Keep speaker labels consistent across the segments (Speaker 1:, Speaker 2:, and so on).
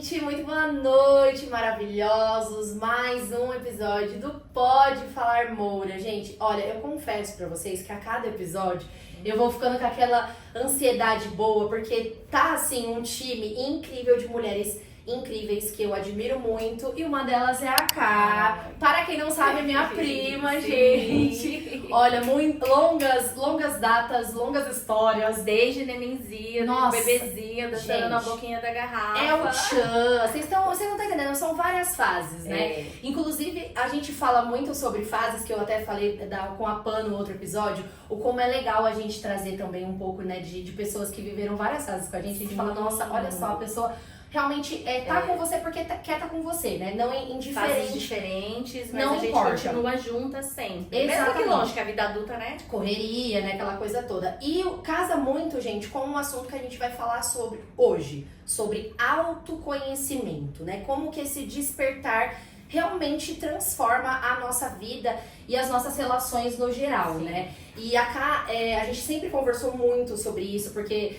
Speaker 1: gente, muito boa noite, maravilhosos. Mais um episódio do Pode Falar Moura. Gente, olha, eu confesso pra vocês que a cada episódio eu vou ficando com aquela ansiedade boa, porque tá assim um time incrível de mulheres incríveis que eu admiro muito, e uma delas é a Ká. Para quem não sabe, é minha prima, gente. Olha, muito longas datas, longas histórias.
Speaker 2: Desde nenenzinha, bebezinha, dançando na boquinha da garrafa.
Speaker 1: É o tchan. Vocês não estão entendendo, são várias fases, né? Inclusive, a gente fala muito sobre fases, que eu até falei com a Pan no outro episódio, o como é legal a gente trazer também um pouco, né, de pessoas que viveram várias fases com a gente. A gente fala, nossa, olha só, a pessoa realmente tá com você porque quer estar com você, né? Não é indiferente.
Speaker 2: Fases diferentes, mas
Speaker 1: não
Speaker 2: a gente
Speaker 1: importa.
Speaker 2: continua juntas sempre.
Speaker 1: Exatamente.
Speaker 2: Mesmo que longe, que a vida adulta, né?
Speaker 1: Correria, né? Aquela coisa toda. E casa muito, gente, com um assunto que a gente vai falar sobre hoje. Sobre autoconhecimento, né? Como que esse despertar realmente transforma a nossa vida e as nossas relações no geral, né? E a gente sempre conversou muito sobre isso, porque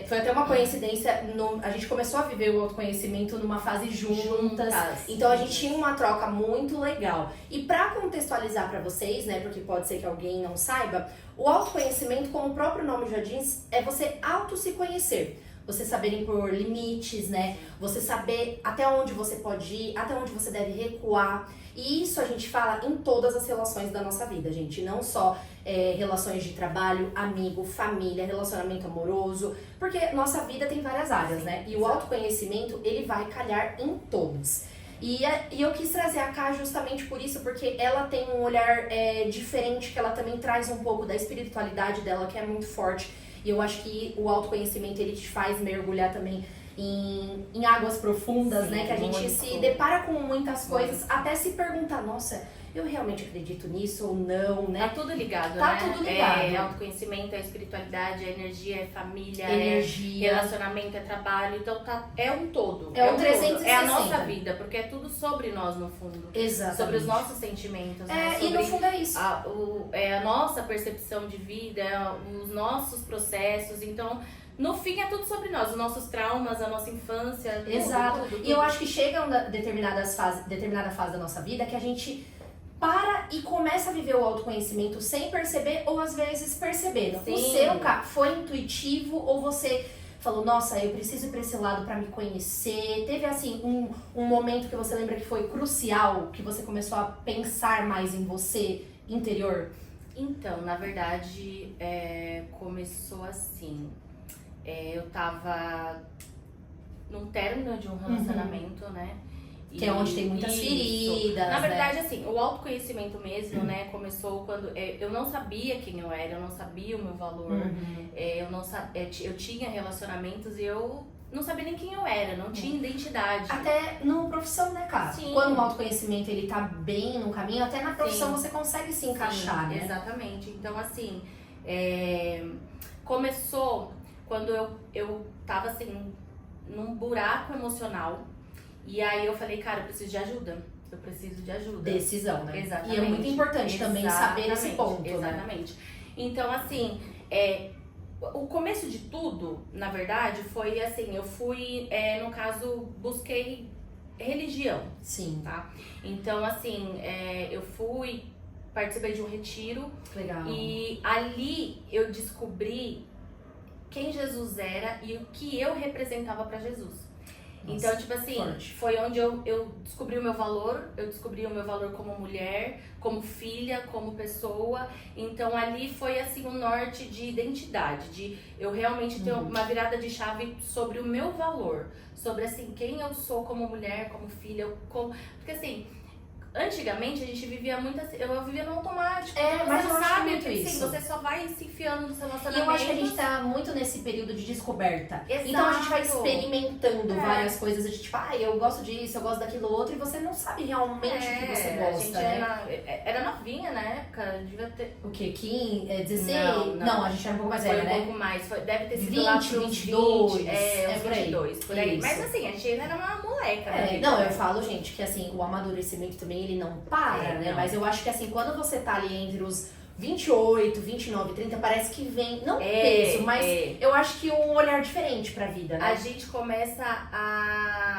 Speaker 1: foi até uma coincidência, a gente começou a viver o autoconhecimento numa fase juntas. Então a gente tinha uma troca muito legal. E pra contextualizar pra vocês, né, porque pode ser que alguém não saiba, o autoconhecimento, como o próprio nome já diz, é você se conhecer. Você saber impor limites, né? Você saber até onde você pode ir, até onde você deve recuar. E isso a gente fala em todas as relações da nossa vida, gente. Não só relações de trabalho, amigo, família, relacionamento amoroso. Porque nossa vida tem várias áreas, né? E o autoconhecimento, ele vai calhar em todas. E eu quis trazer a Ká justamente por isso, porque ela tem um olhar diferente, que ela também traz um pouco da espiritualidade dela, que é muito forte. E eu acho que o autoconhecimento, ele te faz mergulhar também em águas profundas, né? Que a gente se depara com muitas coisas, até se perguntar, nossa, eu realmente acredito nisso ou não, né?
Speaker 2: Tá tudo ligado, né?
Speaker 1: Tá tudo ligado.
Speaker 2: É autoconhecimento, é espiritualidade, é energia, é família, é relacionamento, é trabalho. Então é um todo.
Speaker 1: É um 360.
Speaker 2: É a nossa vida, porque é tudo sobre nós, no fundo.
Speaker 1: Exatamente.
Speaker 2: Sobre os nossos sentimentos, né?
Speaker 1: E no fundo é isso.
Speaker 2: A nossa percepção de vida, os nossos processos. Então, no fim, é tudo sobre nós, os nossos traumas, a nossa infância.
Speaker 1: Exato.
Speaker 2: Tudo.
Speaker 1: E eu acho que chega uma determinada fase da nossa vida que a gente para e começa a viver o autoconhecimento sem perceber, ou às vezes percebendo.
Speaker 2: Sim.
Speaker 1: O seu foi intuitivo, ou você falou, nossa, eu preciso ir pra esse lado pra me conhecer? Teve assim um momento que você lembra que foi crucial, que você começou a pensar mais em você interior?
Speaker 2: Então, na verdade, começou assim. Eu tava num término de um relacionamento, né?
Speaker 1: Que é onde tem muitas feridas.
Speaker 2: Na verdade, assim, o autoconhecimento mesmo, né, começou quando eu não sabia quem eu era, eu não sabia o meu valor, eu tinha relacionamentos e eu não sabia nem quem eu era, não tinha identidade.
Speaker 1: Até no profissão, né, Ká?
Speaker 2: Sim.
Speaker 1: Quando o autoconhecimento ele tá bem no caminho, até na profissão você consegue se encaixar, né?
Speaker 2: Exatamente. Então, assim, começou quando eu tava, assim, num buraco emocional. E aí eu falei, cara, eu preciso de ajuda. Eu preciso de ajuda.
Speaker 1: Decisão, né?
Speaker 2: Exatamente.
Speaker 1: E é muito importante também saber esse ponto,
Speaker 2: Exatamente. Né? Então, assim, o começo de tudo, na verdade, foi assim, eu fui, no caso, busquei religião.
Speaker 1: Sim.
Speaker 2: Tá? Então, assim, eu participei de um retiro.
Speaker 1: Legal.
Speaker 2: E ali eu descobri quem Jesus era e o que eu representava pra Jesus.
Speaker 1: Nossa,
Speaker 2: então, tipo assim,
Speaker 1: forte.
Speaker 2: foi onde eu descobri o meu valor, eu descobri o meu valor como mulher, como filha, como pessoa. Então, ali foi, assim, um norte de identidade, de eu realmente ter uma virada de chave sobre o meu valor, sobre, assim, quem eu sou como mulher, como filha, porque, assim, antigamente a gente vivia muito assim, eu vivia no automático.
Speaker 1: Mas
Speaker 2: você
Speaker 1: eu
Speaker 2: não
Speaker 1: acho
Speaker 2: sabe
Speaker 1: muito
Speaker 2: que
Speaker 1: isso.
Speaker 2: você só vai se enfiando no seu
Speaker 1: E
Speaker 2: relacionamento.
Speaker 1: eu acho que a gente tá muito nesse período de descoberta.
Speaker 2: Exato.
Speaker 1: Então a gente vai experimentando várias coisas. A gente, tipo, eu gosto disso, eu gosto daquilo outro. E você não sabe realmente o que você gosta,
Speaker 2: a gente
Speaker 1: né?
Speaker 2: era novinha na época, devia ter...
Speaker 1: O quê? 16?
Speaker 2: Não,
Speaker 1: a gente era um pouco mais
Speaker 2: foi
Speaker 1: velha, né?
Speaker 2: um pouco mais, deve ter sido
Speaker 1: 20,
Speaker 2: lá pros
Speaker 1: 22,
Speaker 2: 20, uns
Speaker 1: por aí.
Speaker 2: 22, por aí.
Speaker 1: Isso.
Speaker 2: Mas assim, a gente ainda era uma moleca, né?
Speaker 1: Não, eu falo, gente, que assim, o amadurecimento também, ele não para, né?
Speaker 2: Não.
Speaker 1: Mas eu acho que assim, quando você tá ali entre os 28, 29, 30, parece que vem, não peso, mas eu acho que um olhar diferente pra vida, né?
Speaker 2: A gente começa a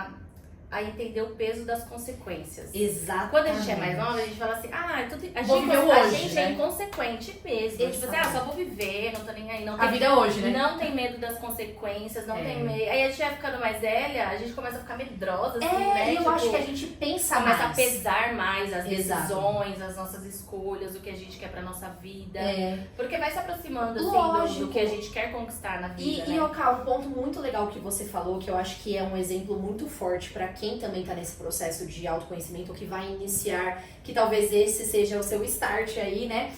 Speaker 2: a entender o peso das consequências.
Speaker 1: Exatamente.
Speaker 2: Quando a gente é mais nova, a gente fala assim, a
Speaker 1: Vou
Speaker 2: gente,
Speaker 1: viver
Speaker 2: a
Speaker 1: hoje,
Speaker 2: gente
Speaker 1: né?
Speaker 2: é inconsequente mesmo. Tipo assim, só vou viver, não tô nem aí. Não
Speaker 1: A vida é hoje, né?
Speaker 2: Não tem medo das consequências, não tem medo. Aí a gente vai ficando mais velha, a gente começa a ficar medrosa, assim, né?
Speaker 1: E eu acho que a gente pensa
Speaker 2: começa
Speaker 1: mais.
Speaker 2: a pesar mais as
Speaker 1: Exato.
Speaker 2: decisões, as nossas escolhas, o que a gente quer pra nossa vida. Porque vai se aproximando, assim,
Speaker 1: Lógico.
Speaker 2: do que a gente quer conquistar na vida,
Speaker 1: E,
Speaker 2: né?
Speaker 1: Oká, um ponto muito legal que você falou, que eu acho que é um exemplo muito forte pra quem também tá nesse processo de autoconhecimento, que vai iniciar, que talvez esse seja o seu start aí, né?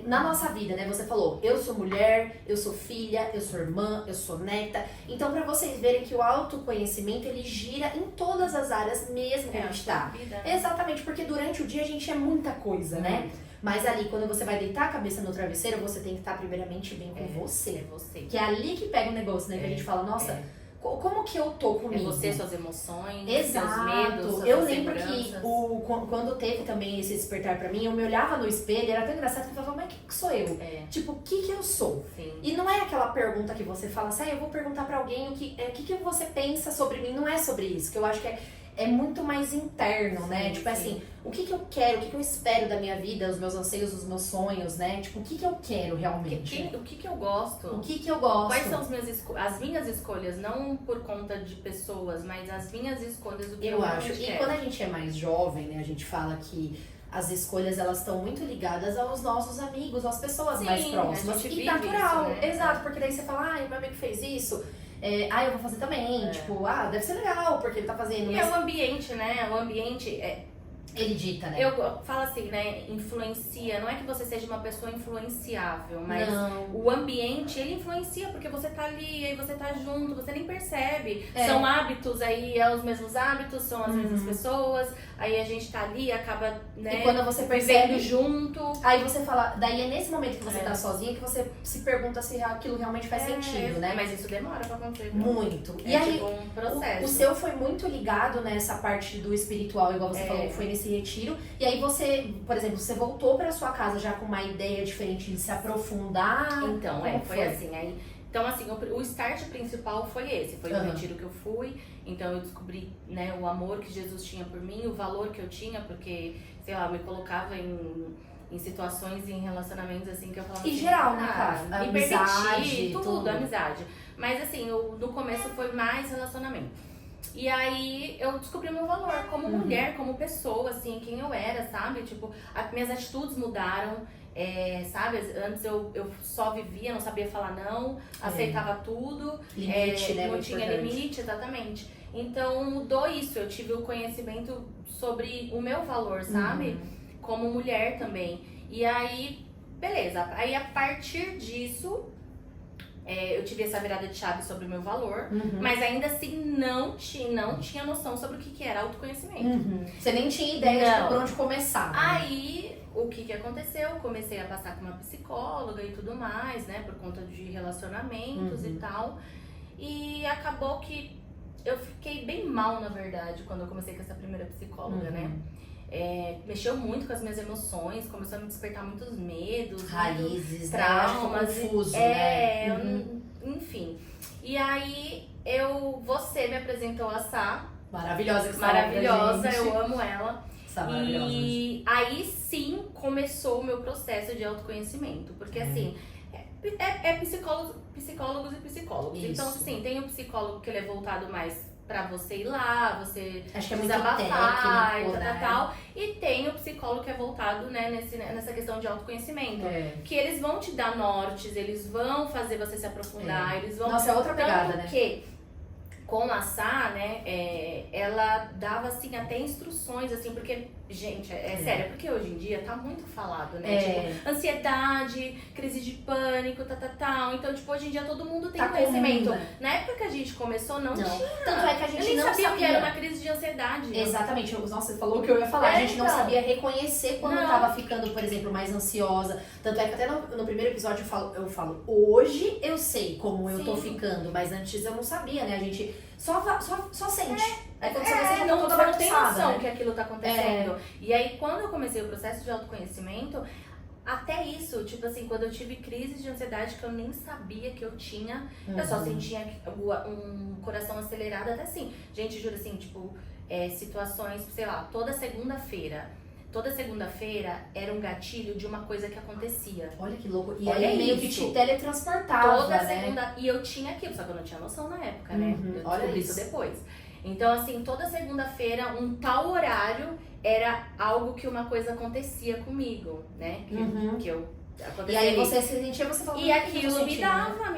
Speaker 1: Na nossa vida, né? Você falou, eu sou mulher, eu sou filha, eu sou irmã, eu sou neta. Então, pra vocês verem que o autoconhecimento, ele gira em todas as áreas mesmo que a gente tá.
Speaker 2: Vida.
Speaker 1: Exatamente, porque durante o dia a gente é muita coisa, né? Mas ali, quando você vai deitar a cabeça no travesseiro, você tem que estar primeiramente bem com você.
Speaker 2: É você.
Speaker 1: Que é ali que pega o negócio, né? Que a gente fala, nossa, como que eu tô
Speaker 2: É
Speaker 1: comigo?
Speaker 2: você, suas emoções,
Speaker 1: Exato.
Speaker 2: seus medos, suas
Speaker 1: Eu lembro que
Speaker 2: inseguranças.
Speaker 1: quando teve também esse despertar pra mim, eu me olhava no espelho, era tão engraçado que eu falava, mas quem que sou eu? Tipo, o que eu sou?
Speaker 2: Sim.
Speaker 1: E não é aquela pergunta que você fala assim, eu vou perguntar pra alguém o que você pensa sobre mim. Não é sobre isso, que eu acho que é muito mais interno, né?
Speaker 2: Sim,
Speaker 1: tipo
Speaker 2: sim.
Speaker 1: assim, o que eu quero, o que eu espero da minha vida, os meus anseios, os meus sonhos, né? Tipo, o que eu quero realmente?
Speaker 2: O que eu gosto?
Speaker 1: O que eu gosto?
Speaker 2: Quais são as minhas escolhas? Não por conta de pessoas, mas as minhas escolhas, o que eu
Speaker 1: Eu acho.
Speaker 2: realmente
Speaker 1: E
Speaker 2: quero.
Speaker 1: quando a gente é mais jovem, né, a gente fala que as escolhas, elas estão muito ligadas aos nossos amigos, às pessoas
Speaker 2: Sim,
Speaker 1: mais próximas.
Speaker 2: a gente
Speaker 1: E
Speaker 2: vive
Speaker 1: natural,
Speaker 2: isso, né?
Speaker 1: exato, porque daí você fala, meu amigo fez isso, eu vou fazer também. Tipo, deve ser legal, porque ele tá fazendo.
Speaker 2: E
Speaker 1: Mas
Speaker 2: é o ambiente, né? O ambiente
Speaker 1: ele dita, né?
Speaker 2: eu falo assim, né? Influencia. Não é que você seja uma pessoa influenciável, mas
Speaker 1: Não.
Speaker 2: o ambiente, ele influencia, porque você tá ali, aí você tá junto, você nem percebe.
Speaker 1: É.
Speaker 2: São hábitos, aí é os mesmos hábitos, são as mesmas pessoas, aí a gente tá ali, acaba, né?
Speaker 1: E quando você
Speaker 2: vivendo
Speaker 1: percebe,
Speaker 2: junto.
Speaker 1: aí você fala, daí é nesse momento que você tá sozinha que você se pergunta se aquilo realmente faz sentido, né?
Speaker 2: Mas isso demora pra acontecer.
Speaker 1: Muito.
Speaker 2: É
Speaker 1: E aí,
Speaker 2: tipo um processo.
Speaker 1: o seu foi muito ligado nessa parte do espiritual, igual você falou, que foi nesse retiro. E aí você, por exemplo, você voltou pra sua casa já com uma ideia diferente de se aprofundar.
Speaker 2: Então,
Speaker 1: Como
Speaker 2: foi assim. Aí, então, assim, o start principal foi esse. Foi o retiro que eu fui. Então, eu descobri, né, o amor que Jesus tinha por mim, o valor que eu tinha, porque, sei lá, eu me colocava em situações, em relacionamentos, assim, que eu falava
Speaker 1: E
Speaker 2: assim,
Speaker 1: geral, né, cara?
Speaker 2: me
Speaker 1: Amizade,
Speaker 2: permiti,
Speaker 1: tudo.
Speaker 2: amizade. Mas, assim, no começo foi mais relacionamento. E aí eu descobri o meu valor como mulher, como pessoa, assim, quem eu era, sabe? Tipo, minhas atitudes mudaram, sabe? Antes eu só vivia, não sabia falar não, aceitava tudo.
Speaker 1: Limite, né?
Speaker 2: Não
Speaker 1: muito
Speaker 2: tinha
Speaker 1: importante.
Speaker 2: limite, exatamente. Então mudou isso, eu tive o conhecimento sobre o meu valor, sabe? Como mulher também. E aí, beleza. Aí a partir disso, eu tive essa virada de chave sobre o meu valor, mas ainda assim não tinha noção sobre o que era autoconhecimento.
Speaker 1: Você nem tinha ideia de por onde começar. Né?
Speaker 2: Aí, o que aconteceu? Comecei a passar com uma psicóloga e tudo mais, né? Por conta de relacionamentos e tal. E acabou que eu fiquei bem mal, na verdade, quando eu comecei com essa primeira psicóloga, né? Mexeu muito com as minhas emoções, começou a me despertar muitos medos,
Speaker 1: Raízes,
Speaker 2: traumas,
Speaker 1: né? Confuso, né?
Speaker 2: Enfim. E aí você me apresentou a Sá,
Speaker 1: Maravilhosa que
Speaker 2: maravilhosa,
Speaker 1: gente.
Speaker 2: eu amo ela.
Speaker 1: Sá maravilhosa.
Speaker 2: E aí sim começou o meu processo de autoconhecimento, porque assim, psicólogos e psicólogos.
Speaker 1: Isso.
Speaker 2: Então, assim, tem o psicólogo que ele é voltado mais pra você ir lá, você
Speaker 1: Acho que é muito
Speaker 2: desabafar
Speaker 1: técnico,
Speaker 2: e
Speaker 1: né?
Speaker 2: tal. E tem o psicólogo que é voltado, né, nessa questão de autoconhecimento. Que eles vão te dar nortes, eles vão fazer você se aprofundar, eles vão...
Speaker 1: Nossa, é outra pegada,
Speaker 2: Tanto
Speaker 1: né?
Speaker 2: que, com a Sá, né, ela dava, assim, até instruções, assim, porque, gente, sério, porque hoje em dia tá muito falado, né? Tipo, ansiedade, crise de pânico, tal. Então, tipo, hoje em dia todo mundo tem
Speaker 1: Tá
Speaker 2: conhecimento.
Speaker 1: comum, né?
Speaker 2: Na época que a gente começou, não tinha.
Speaker 1: Tanto é que a gente
Speaker 2: Eu nem
Speaker 1: não
Speaker 2: sabia o que era
Speaker 1: sabia.
Speaker 2: uma crise de ansiedade.
Speaker 1: Exatamente, nossa, você falou o que eu ia falar. A gente não
Speaker 2: então.
Speaker 1: sabia reconhecer quando
Speaker 2: Não.
Speaker 1: tava ficando, por exemplo, mais ansiosa. Tanto é que até no primeiro episódio eu falo, hoje eu sei como eu tô
Speaker 2: Sim.
Speaker 1: ficando, mas antes eu não sabia, né? A gente só sente. Aí quando você vai sentir,
Speaker 2: Não,
Speaker 1: toda
Speaker 2: você não tem
Speaker 1: bagunçada,
Speaker 2: noção
Speaker 1: né?
Speaker 2: que aquilo tá acontecendo. E aí, quando eu comecei o processo de autoconhecimento, Até isso, tipo assim, quando eu tive crises de ansiedade que eu nem sabia que eu tinha, eu só sentia um coração acelerado, até assim. Gente, juro assim, tipo, situações, sei lá, toda segunda-feira era um gatilho de uma coisa que acontecia.
Speaker 1: Olha que louco. E
Speaker 2: Olha
Speaker 1: aí meio que
Speaker 2: isso.
Speaker 1: te teletransportava,
Speaker 2: Toda
Speaker 1: né?
Speaker 2: segunda. E eu tinha aquilo, só que eu não tinha noção na época, né? Eu
Speaker 1: Olha
Speaker 2: descobri
Speaker 1: isso.
Speaker 2: isso depois. Então, assim, toda segunda-feira, um tal horário era algo que uma coisa acontecia comigo, né? Que eu
Speaker 1: E aí você se sentia, você falou...
Speaker 2: E aquilo me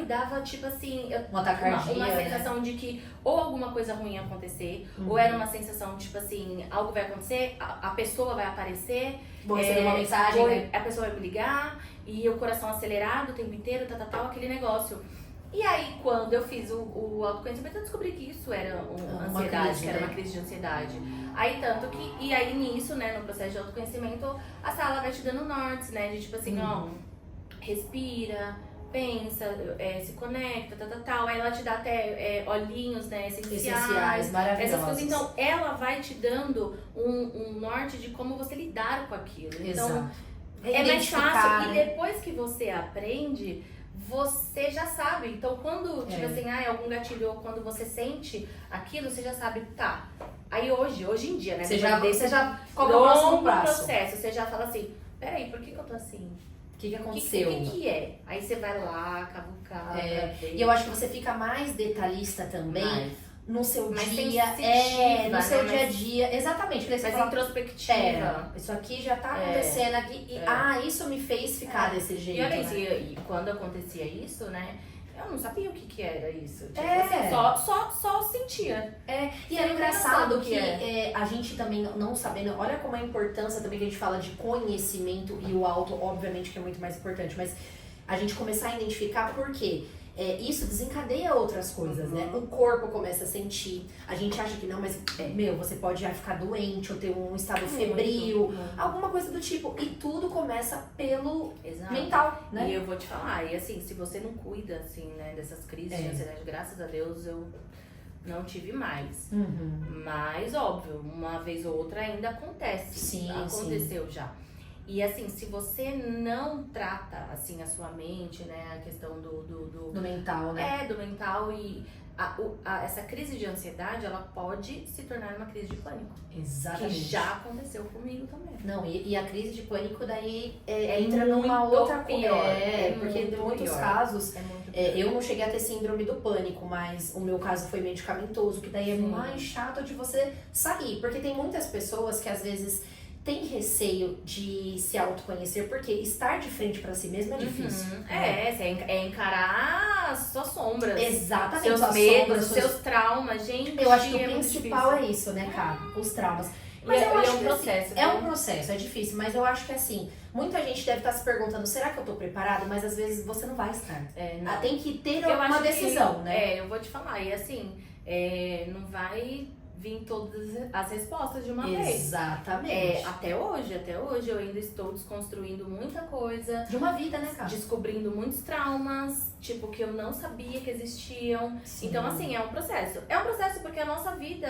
Speaker 2: dava, tipo assim,
Speaker 1: uma taquicardia,
Speaker 2: uma
Speaker 1: né?
Speaker 2: sensação de que ou alguma coisa ruim ia acontecer, ou era uma sensação, tipo assim, algo vai acontecer, a pessoa vai aparecer,
Speaker 1: Vou receber uma mensagem, né?
Speaker 2: a pessoa vai me ligar, e o coração acelerado o tempo inteiro, tal, aquele negócio. E aí, quando eu fiz o autoconhecimento, eu descobri que isso era uma ansiedade,
Speaker 1: crise,
Speaker 2: que era
Speaker 1: né?
Speaker 2: uma crise de ansiedade. Aí, tanto que, e aí nisso, né, no processo de autoconhecimento, a sala vai te dando nortes, né, de tipo assim, ó, respira, pensa, se conecta, tal. Aí ela te dá até olhinhos, né, essenciais,
Speaker 1: maravilhosos.
Speaker 2: essas coisas. Então, ela vai te dando um norte de como você lidar com aquilo. Então,
Speaker 1: Exato.
Speaker 2: é mais fácil.
Speaker 1: Né?
Speaker 2: E depois que você aprende, você já sabe. Então, quando, tipo assim, algum gatilho, ou quando você sente aquilo, você já sabe, tá. Aí hoje em dia, né?
Speaker 1: Você já
Speaker 2: qual é o próximo processo? Você já fala assim, peraí, por que eu tô assim?
Speaker 1: O que aconteceu?
Speaker 2: O que é? Aí você vai lá, cavucar.
Speaker 1: E eu acho que você fica mais detalhista também no seu
Speaker 2: mais
Speaker 1: dia. No seu dia a dia. Exatamente.
Speaker 2: Mais introspectiva.
Speaker 1: Isso aqui já tá acontecendo aqui. E, isso me fez ficar desse jeito.
Speaker 2: E olha isso,
Speaker 1: né?
Speaker 2: e quando acontecia isso, né? Eu não sabia o que era isso. Tipo, só sentia.
Speaker 1: E é engraçado que a gente também não sabendo, olha como é a importância também que a gente fala de conhecimento e o auto, obviamente que é muito mais importante, mas a gente começar a identificar por quê. Isso desencadeia outras coisas, né? O corpo começa a sentir, a gente acha que não, mas você pode já ficar doente ou ter um estado febril, alguma coisa do tipo. E tudo começa pelo mental, né?
Speaker 2: E eu vou te falar, e assim, se você não cuida, assim, né, dessas crises de ansiedade, graças a Deus eu não tive mais. Mas, óbvio, uma vez ou outra ainda acontece.
Speaker 1: Sim,
Speaker 2: aconteceu já. E assim, se você não trata, assim, a sua mente, né, a questão do
Speaker 1: mental, né?
Speaker 2: Do mental e essa crise de ansiedade, ela pode se tornar uma crise de pânico.
Speaker 1: Exatamente.
Speaker 2: Que já aconteceu comigo também.
Speaker 1: Não, e a crise de pânico daí entra numa outra
Speaker 2: pior.
Speaker 1: Porque em muitos casos, eu não cheguei a ter síndrome do pânico, mas o meu caso foi medicamentoso, que daí é mais chato de você sair. Porque tem muitas pessoas que às vezes tem receio de se autoconhecer, porque estar de frente pra si mesmo é difícil.
Speaker 2: É encarar suas sombras.
Speaker 1: Exatamente.
Speaker 2: Seus medos, seus traumas, gente.
Speaker 1: Eu acho que o principal é isso, né, cara? Os traumas. Mas eu acho que
Speaker 2: processo.
Speaker 1: É um processo, é difícil, mas eu acho que assim, muita gente deve estar se perguntando, será que eu tô preparado? Mas às vezes você não vai estar. Tem que ter uma decisão, né?
Speaker 2: Eu vou te falar, e assim, não vai vir todas as respostas de uma vez.
Speaker 1: Exatamente.
Speaker 2: Até hoje eu ainda estou desconstruindo muita coisa.
Speaker 1: De uma vida, né, cara?
Speaker 2: Descobrindo muitos traumas, tipo, que eu não sabia que existiam.
Speaker 1: Sim.
Speaker 2: Então, assim, é um processo. É um processo porque a nossa vida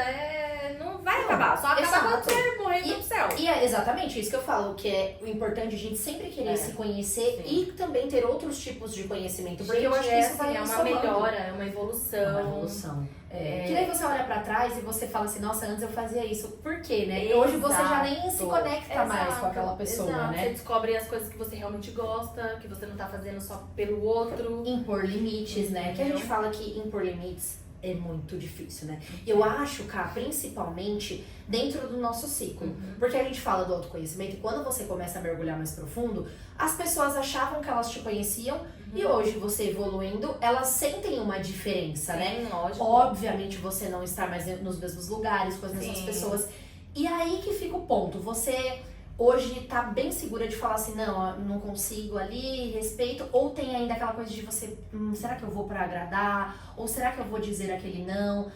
Speaker 2: não vai acabar. Só acaba quando você morrer no céu.
Speaker 1: E é exatamente isso que eu falo, que é o importante a gente sempre querer se conhecer e também ter outros tipos de conhecimimento. Porque eu acho que isso vai
Speaker 2: é uma melhora, é uma evolução.
Speaker 1: Que daí você olha pra trás e você fala assim, nossa, antes eu fazia isso. Por quê, né? E hoje você já nem se conecta mais com aquela pessoa, né?
Speaker 2: Você descobre as coisas que você realmente gosta, que você não tá fazendo só pelo outro.
Speaker 1: Impor limites, né? Que a gente fala que impor limites é muito difícil, né? Eu acho, cara, principalmente dentro do nosso ciclo. Porque a gente fala do autoconhecimento e quando você começa a mergulhar mais profundo, as pessoas achavam que elas te conheciam e hoje você evoluindo, elas sentem uma diferença, né?
Speaker 2: Lógico.
Speaker 1: Obviamente você não está mais nos mesmos lugares com as mesmas pessoas. E aí que fica o ponto. Você hoje tá bem segura de falar assim, não consigo ali, respeito, ou tem ainda aquela coisa de você, será que eu vou pra agradar? Ou será que eu vou dizer aquele não?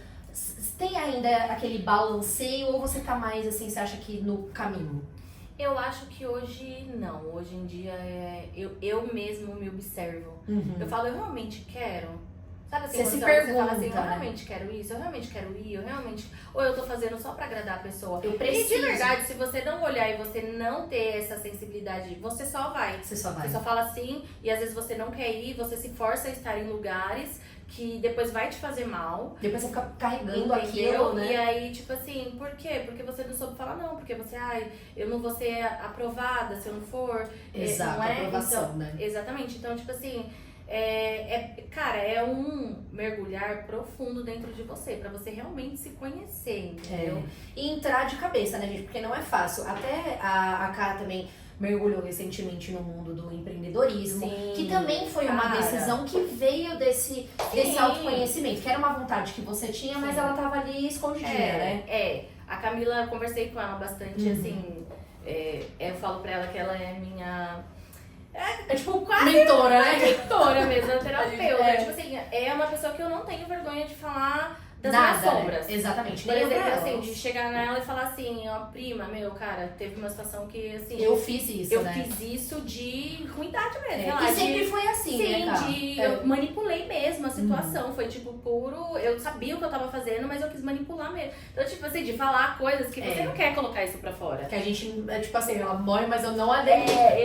Speaker 1: Tem ainda aquele balanceio ou você tá mais assim, você acha que no caminho?
Speaker 2: Eu acho que hoje não, hoje em dia eu mesmo me observo. Eu falo, eu realmente quero? Sabe assim,
Speaker 1: Você
Speaker 2: quando
Speaker 1: se
Speaker 2: fala
Speaker 1: pergunta,
Speaker 2: assim, eu
Speaker 1: né?
Speaker 2: realmente quero isso, eu realmente quero ir, eu realmente... Ou eu tô fazendo só pra agradar a pessoa.
Speaker 1: Eu
Speaker 2: E
Speaker 1: preciso.
Speaker 2: de verdade, se você não olhar e você não ter essa sensibilidade, você só vai.
Speaker 1: Você só vai.
Speaker 2: Você só fala assim, e às vezes você não quer ir, você se força a estar em lugares que depois vai te fazer mal.
Speaker 1: Depois você fica carregando
Speaker 2: Entendeu?
Speaker 1: aquilo, né?
Speaker 2: E aí, tipo assim, por quê? Porque você não soube falar não, porque você, eu não vou ser aprovada se eu não for.
Speaker 1: Exato,
Speaker 2: não é?
Speaker 1: aprovação,
Speaker 2: Então,
Speaker 1: né?
Speaker 2: Exatamente. Então, tipo assim, cara, é um mergulhar profundo dentro de você, pra você realmente se conhecer, entendeu?
Speaker 1: E entrar de cabeça, né, gente? Porque não é fácil. Até a Cara também mergulhou recentemente no mundo do empreendedorismo,
Speaker 2: Sim,
Speaker 1: que também foi uma
Speaker 2: cara.
Speaker 1: decisão que veio desse autoconhecimento, que era uma vontade que você tinha, mas
Speaker 2: Sim.
Speaker 1: ela tava ali escondidinha, né?
Speaker 2: A Camila, eu conversei com ela bastante,
Speaker 1: Uhum.
Speaker 2: assim, eu falo pra ela que ela é minha... É tipo quase
Speaker 1: Mentora, né?
Speaker 2: mentora mesmo, é terapeuta.
Speaker 1: É.
Speaker 2: Tipo assim, é uma pessoa que eu não tenho vergonha de falar das
Speaker 1: Nada,
Speaker 2: minhas sombras.
Speaker 1: né? Exatamente.
Speaker 2: Por
Speaker 1: Nem eu pra
Speaker 2: exemplo,
Speaker 1: ela.
Speaker 2: assim, de chegar nela e falar assim, ó, prima, meu, cara, teve uma situação que, assim...
Speaker 1: Eu fiz isso,
Speaker 2: eu
Speaker 1: né?
Speaker 2: fiz isso de ruindade mesmo, sei
Speaker 1: E
Speaker 2: lá,
Speaker 1: sempre
Speaker 2: de...
Speaker 1: foi assim,
Speaker 2: Sim,
Speaker 1: né, cara?
Speaker 2: eu manipulei mesmo a situação. Foi tipo puro. Eu sabia o que eu tava fazendo, mas eu quis manipular mesmo. Então, tipo assim, de falar coisas que você não quer colocar isso pra fora.
Speaker 1: Que a gente, tipo assim, ela morre, mas eu não aderi.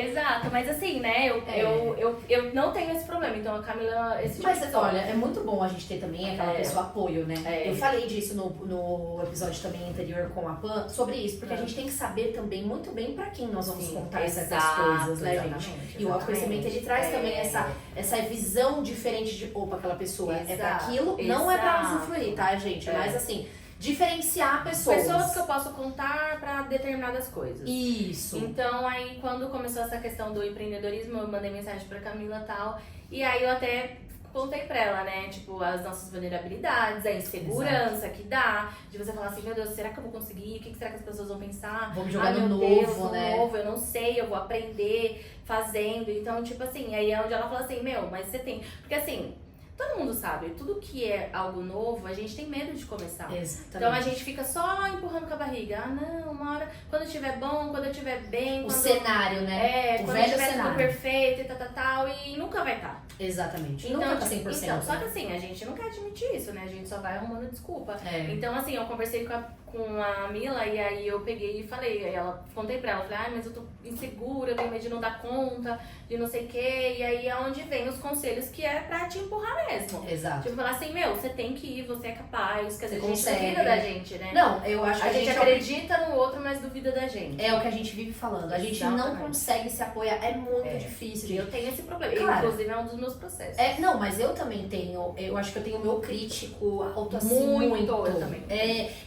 Speaker 2: Exato, mas assim, né, eu não tenho esse problema. Então a Camila, esse tipo
Speaker 1: Mas
Speaker 2: de pessoa.
Speaker 1: olha, é muito bom a gente ter também aquela pessoa apoio, né?
Speaker 2: É.
Speaker 1: Eu falei disso no episódio também anterior com a Pan, sobre isso, porque a gente tem que saber também muito bem pra quem nós vamos contar certas coisas, né, gente? E o autoconhecimento, ele traz também essa visão diferente de, opa, aquela pessoa é pra aquilo, não é pra usufruir, tá, gente? Mas assim, diferenciar pessoas.
Speaker 2: Pessoas que eu posso contar pra determinadas coisas.
Speaker 1: Isso.
Speaker 2: Então, aí, quando começou essa questão do empreendedorismo, eu mandei mensagem pra Camila e tal. E aí, eu até contei pra ela, né? Tipo, as nossas vulnerabilidades, a insegurança que dá. De você falar assim, meu Deus, será que eu vou conseguir? O que será que as pessoas vão pensar?
Speaker 1: Vamos jogar no
Speaker 2: meu
Speaker 1: novo,
Speaker 2: Deus,
Speaker 1: né?
Speaker 2: novo, eu não sei, eu vou aprender fazendo. Então, tipo assim, aí é onde ela fala assim, meu, mas você tem... Porque assim... Todo mundo sabe, tudo que é algo novo, a gente tem medo de começar.
Speaker 1: Exatamente.
Speaker 2: Então a gente fica só empurrando com a barriga. Ah, não, uma hora, quando eu estiver bom, quando eu estiver bem.
Speaker 1: O cenário, né? O
Speaker 2: quando
Speaker 1: velho
Speaker 2: estiver tudo
Speaker 1: cenário.
Speaker 2: perfeito e tal, e nunca vai estar.
Speaker 1: Exatamente.
Speaker 2: Então,
Speaker 1: Nunca tá 100%.
Speaker 2: então, só
Speaker 1: né?
Speaker 2: que assim, a gente não quer admitir isso, né? A gente só vai arrumando desculpa.
Speaker 1: É.
Speaker 2: Então, assim, eu conversei com a Mila e aí eu peguei e falei, aí contei pra ela, falei, mas eu tô insegura, eu tenho medo de não dar conta, de não sei o quê. E aí é onde vem os conselhos que é pra te empurrar mesmo.
Speaker 1: Exato.
Speaker 2: Tipo, falar assim, meu, você tem que ir, você é capaz, quer dizer,
Speaker 1: Você
Speaker 2: a gente
Speaker 1: consegue.
Speaker 2: duvida da gente, né?
Speaker 1: Não, eu acho que
Speaker 2: A gente acredita no outro, mas duvida da gente.
Speaker 1: É o que a gente vive falando. A gente não
Speaker 2: Exatamente.
Speaker 1: consegue se apoiar. É muito difícil, gente.
Speaker 2: Eu tenho esse problema.
Speaker 1: Claro.
Speaker 2: Inclusive, é um dos meus processos.
Speaker 1: Não, mas eu também tenho. Eu acho que eu tenho o meu crítico alto assim.
Speaker 2: Muito, eu também.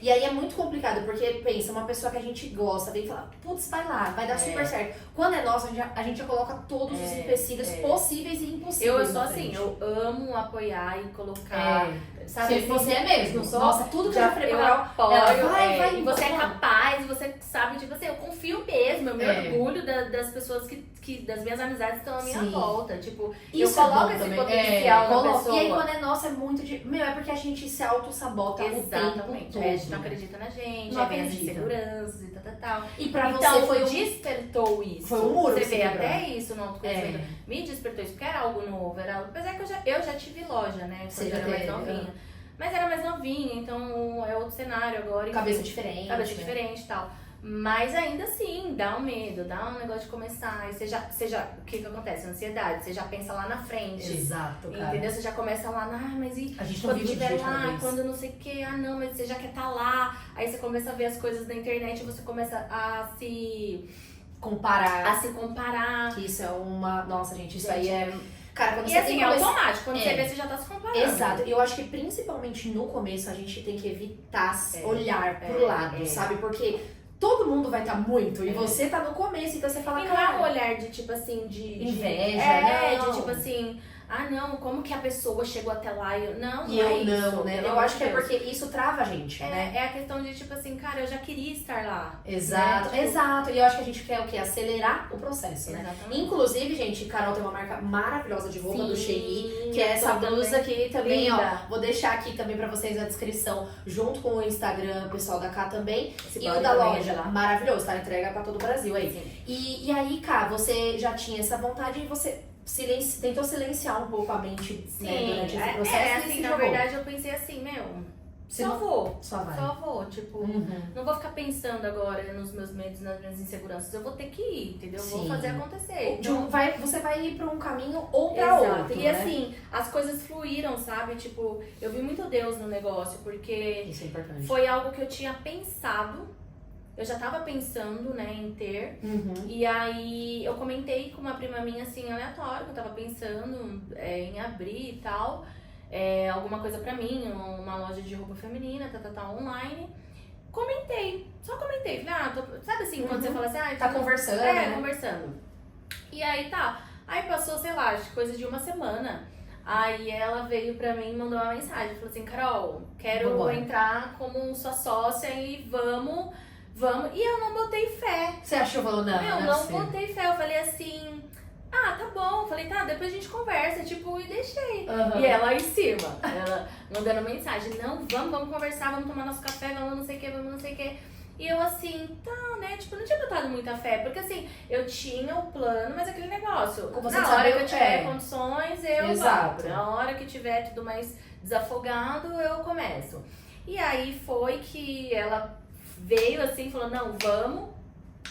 Speaker 1: E aí é muito complicado, porque pensa, uma pessoa que a gente gosta, vem falar, putz, vai lá, vai dar super certo. Quando é nosso, a gente já coloca todos os empecilhos possíveis e impossíveis.
Speaker 2: Eu sou
Speaker 1: na
Speaker 2: assim,
Speaker 1: frente.
Speaker 2: eu amo apoiar e colocar. Sabe,
Speaker 1: Se você é mesmo.
Speaker 2: não sou?
Speaker 1: Nossa, tudo que eu já falei pra
Speaker 2: eu
Speaker 1: Carol,
Speaker 2: apoio,
Speaker 1: ela vai,
Speaker 2: e você é
Speaker 1: vai.
Speaker 2: capaz, você sabe, tipo assim, eu confio mesmo, eu me orgulho das pessoas das minhas amizades que estão à minha
Speaker 1: Sim.
Speaker 2: volta, tipo,
Speaker 1: Isso
Speaker 2: eu coloco
Speaker 1: é bom
Speaker 2: esse
Speaker 1: também.
Speaker 2: potencial na pessoa.
Speaker 1: E aí quando é nosso é muito de... Meu, é porque a gente se auto-sabota o tempo
Speaker 2: Exatamente,
Speaker 1: todo.
Speaker 2: a gente não acredita na gente,
Speaker 1: Não
Speaker 2: aí vem as
Speaker 1: acredita.
Speaker 2: inseguranças e tal.
Speaker 1: E pra
Speaker 2: Então,
Speaker 1: você foi um...
Speaker 2: despertou isso.
Speaker 1: Foi um muro
Speaker 2: Você
Speaker 1: que você
Speaker 2: vê
Speaker 1: quebrou.
Speaker 2: até isso no autoconhecimento. Me despertou isso, porque era algo novo. Apesar que eu já tive loja, né?
Speaker 1: Você
Speaker 2: Quando eu
Speaker 1: já
Speaker 2: era mais
Speaker 1: teve,
Speaker 2: novinha. Mas era mais novinha, então é outro cenário agora.
Speaker 1: Cabeça
Speaker 2: enfim,
Speaker 1: diferente.
Speaker 2: Cabeça
Speaker 1: né?
Speaker 2: diferente e tal. Mas ainda assim, dá um medo, dá um negócio de começar. E você já o que acontece? Ansiedade, você já pensa lá na frente.
Speaker 1: Exato, cara.
Speaker 2: Entendeu? Você já começa lá, mas e
Speaker 1: A gente não
Speaker 2: quando
Speaker 1: vive o
Speaker 2: estiver
Speaker 1: dia de cada
Speaker 2: lá,
Speaker 1: vez.
Speaker 2: quando não sei o que, não, mas você já quer estar lá. Aí você começa a ver as coisas na internet e você começa a se
Speaker 1: Comparar.
Speaker 2: comparar.
Speaker 1: Que isso é uma... Nossa, gente, isso aí é... Cara, quando
Speaker 2: E
Speaker 1: você
Speaker 2: assim,
Speaker 1: tem
Speaker 2: é
Speaker 1: começo-
Speaker 2: automático. Quando você vê, você já tá se comparando.
Speaker 1: Exato. Eu acho que principalmente no começo a gente tem que evitar olhar pro lado, sabe? Porque todo mundo vai estar muito e você tá no começo, então você fala,
Speaker 2: E não é um
Speaker 1: cara...
Speaker 2: olhar de tipo assim, de
Speaker 1: Inveja, não.
Speaker 2: de tipo assim, não, como que a pessoa chegou até lá e eu. Não,
Speaker 1: E
Speaker 2: não é
Speaker 1: eu não,
Speaker 2: isso,
Speaker 1: né?
Speaker 2: pelo
Speaker 1: Eu
Speaker 2: amor
Speaker 1: acho
Speaker 2: de
Speaker 1: que é
Speaker 2: Deus.
Speaker 1: porque isso trava a gente, né?
Speaker 2: É a questão de tipo assim, cara, eu já queria estar lá.
Speaker 1: Exato,
Speaker 2: né? Tipo,
Speaker 1: exato. E eu acho que a gente quer o quê? Acelerar o processo, né?
Speaker 2: Exatamente.
Speaker 1: Inclusive, gente, Carol tem uma marca maravilhosa de roupa do Shein, que é essa
Speaker 2: eu tô
Speaker 1: blusa
Speaker 2: também.
Speaker 1: aqui também,
Speaker 2: Linda.
Speaker 1: ó. Vou deixar aqui também pra vocês na descrição, junto com o Instagram, o pessoal da Cá também.
Speaker 2: Esse
Speaker 1: E o
Speaker 2: body
Speaker 1: da
Speaker 2: também é
Speaker 1: loja,
Speaker 2: de lá.
Speaker 1: maravilhoso, tá? Entrega pra todo o Brasil aí.
Speaker 2: Sim.
Speaker 1: E aí, Cá, você já tinha essa vontade e você tentou silenciar um pouco a mente, né,
Speaker 2: Sim,
Speaker 1: durante esse processo e
Speaker 2: assim,
Speaker 1: se
Speaker 2: na
Speaker 1: jogou.
Speaker 2: verdade eu pensei assim, meu,
Speaker 1: Se
Speaker 2: só
Speaker 1: não-
Speaker 2: vou.
Speaker 1: Só vai.
Speaker 2: Só vou, tipo,
Speaker 1: Uhum.
Speaker 2: não vou ficar pensando agora nos meus medos, nas minhas inseguranças. Eu vou ter que ir, entendeu? Eu vou
Speaker 1: Sim.
Speaker 2: fazer acontecer.
Speaker 1: Você vai ir pra um caminho ou pra
Speaker 2: Exato.
Speaker 1: outro,
Speaker 2: E
Speaker 1: né?
Speaker 2: assim, as coisas fluíram, sabe? Tipo, eu vi muito Deus no negócio, porque
Speaker 1: Isso é importante.
Speaker 2: foi algo que eu tinha pensado. Eu já tava pensando, né, em ter.
Speaker 1: Uhum.
Speaker 2: E aí eu comentei com uma prima minha, assim, aleatório, que eu tava pensando em abrir e tal. Alguma coisa pra mim, uma loja de roupa feminina, online. Comentei, só comentei. Falei, sabe assim, quando você fala assim,
Speaker 1: Tá conversando, né?
Speaker 2: conversando. E aí tá. Aí passou, sei lá, acho que coisa de uma semana. Aí ela veio pra mim e mandou uma mensagem. Falou assim, Carol, quero
Speaker 1: Vambora.
Speaker 2: entrar como sua sócia e vamos. E eu não botei fé.
Speaker 1: Você achou, falou, não,
Speaker 2: Meu,
Speaker 1: não é
Speaker 2: não
Speaker 1: possível.
Speaker 2: botei fé. Eu falei assim, tá bom. Falei, tá, depois a gente conversa. Tipo, e deixei.
Speaker 1: Uhum.
Speaker 2: E ela em cima, ela mandando mensagem, não, vamos conversar, vamos tomar nosso café, vamos não sei o que. E eu assim, tá, né, tipo, não tinha botado muita fé, porque assim, eu tinha o plano, mas aquele negócio,
Speaker 1: Você
Speaker 2: na
Speaker 1: sabe
Speaker 2: hora que
Speaker 1: o
Speaker 2: eu tiver
Speaker 1: que é.
Speaker 2: condições, eu
Speaker 1: Exato.
Speaker 2: abro, na hora que tiver tudo mais desafogado, eu começo. E aí foi que ela veio assim, falou, não, vamos,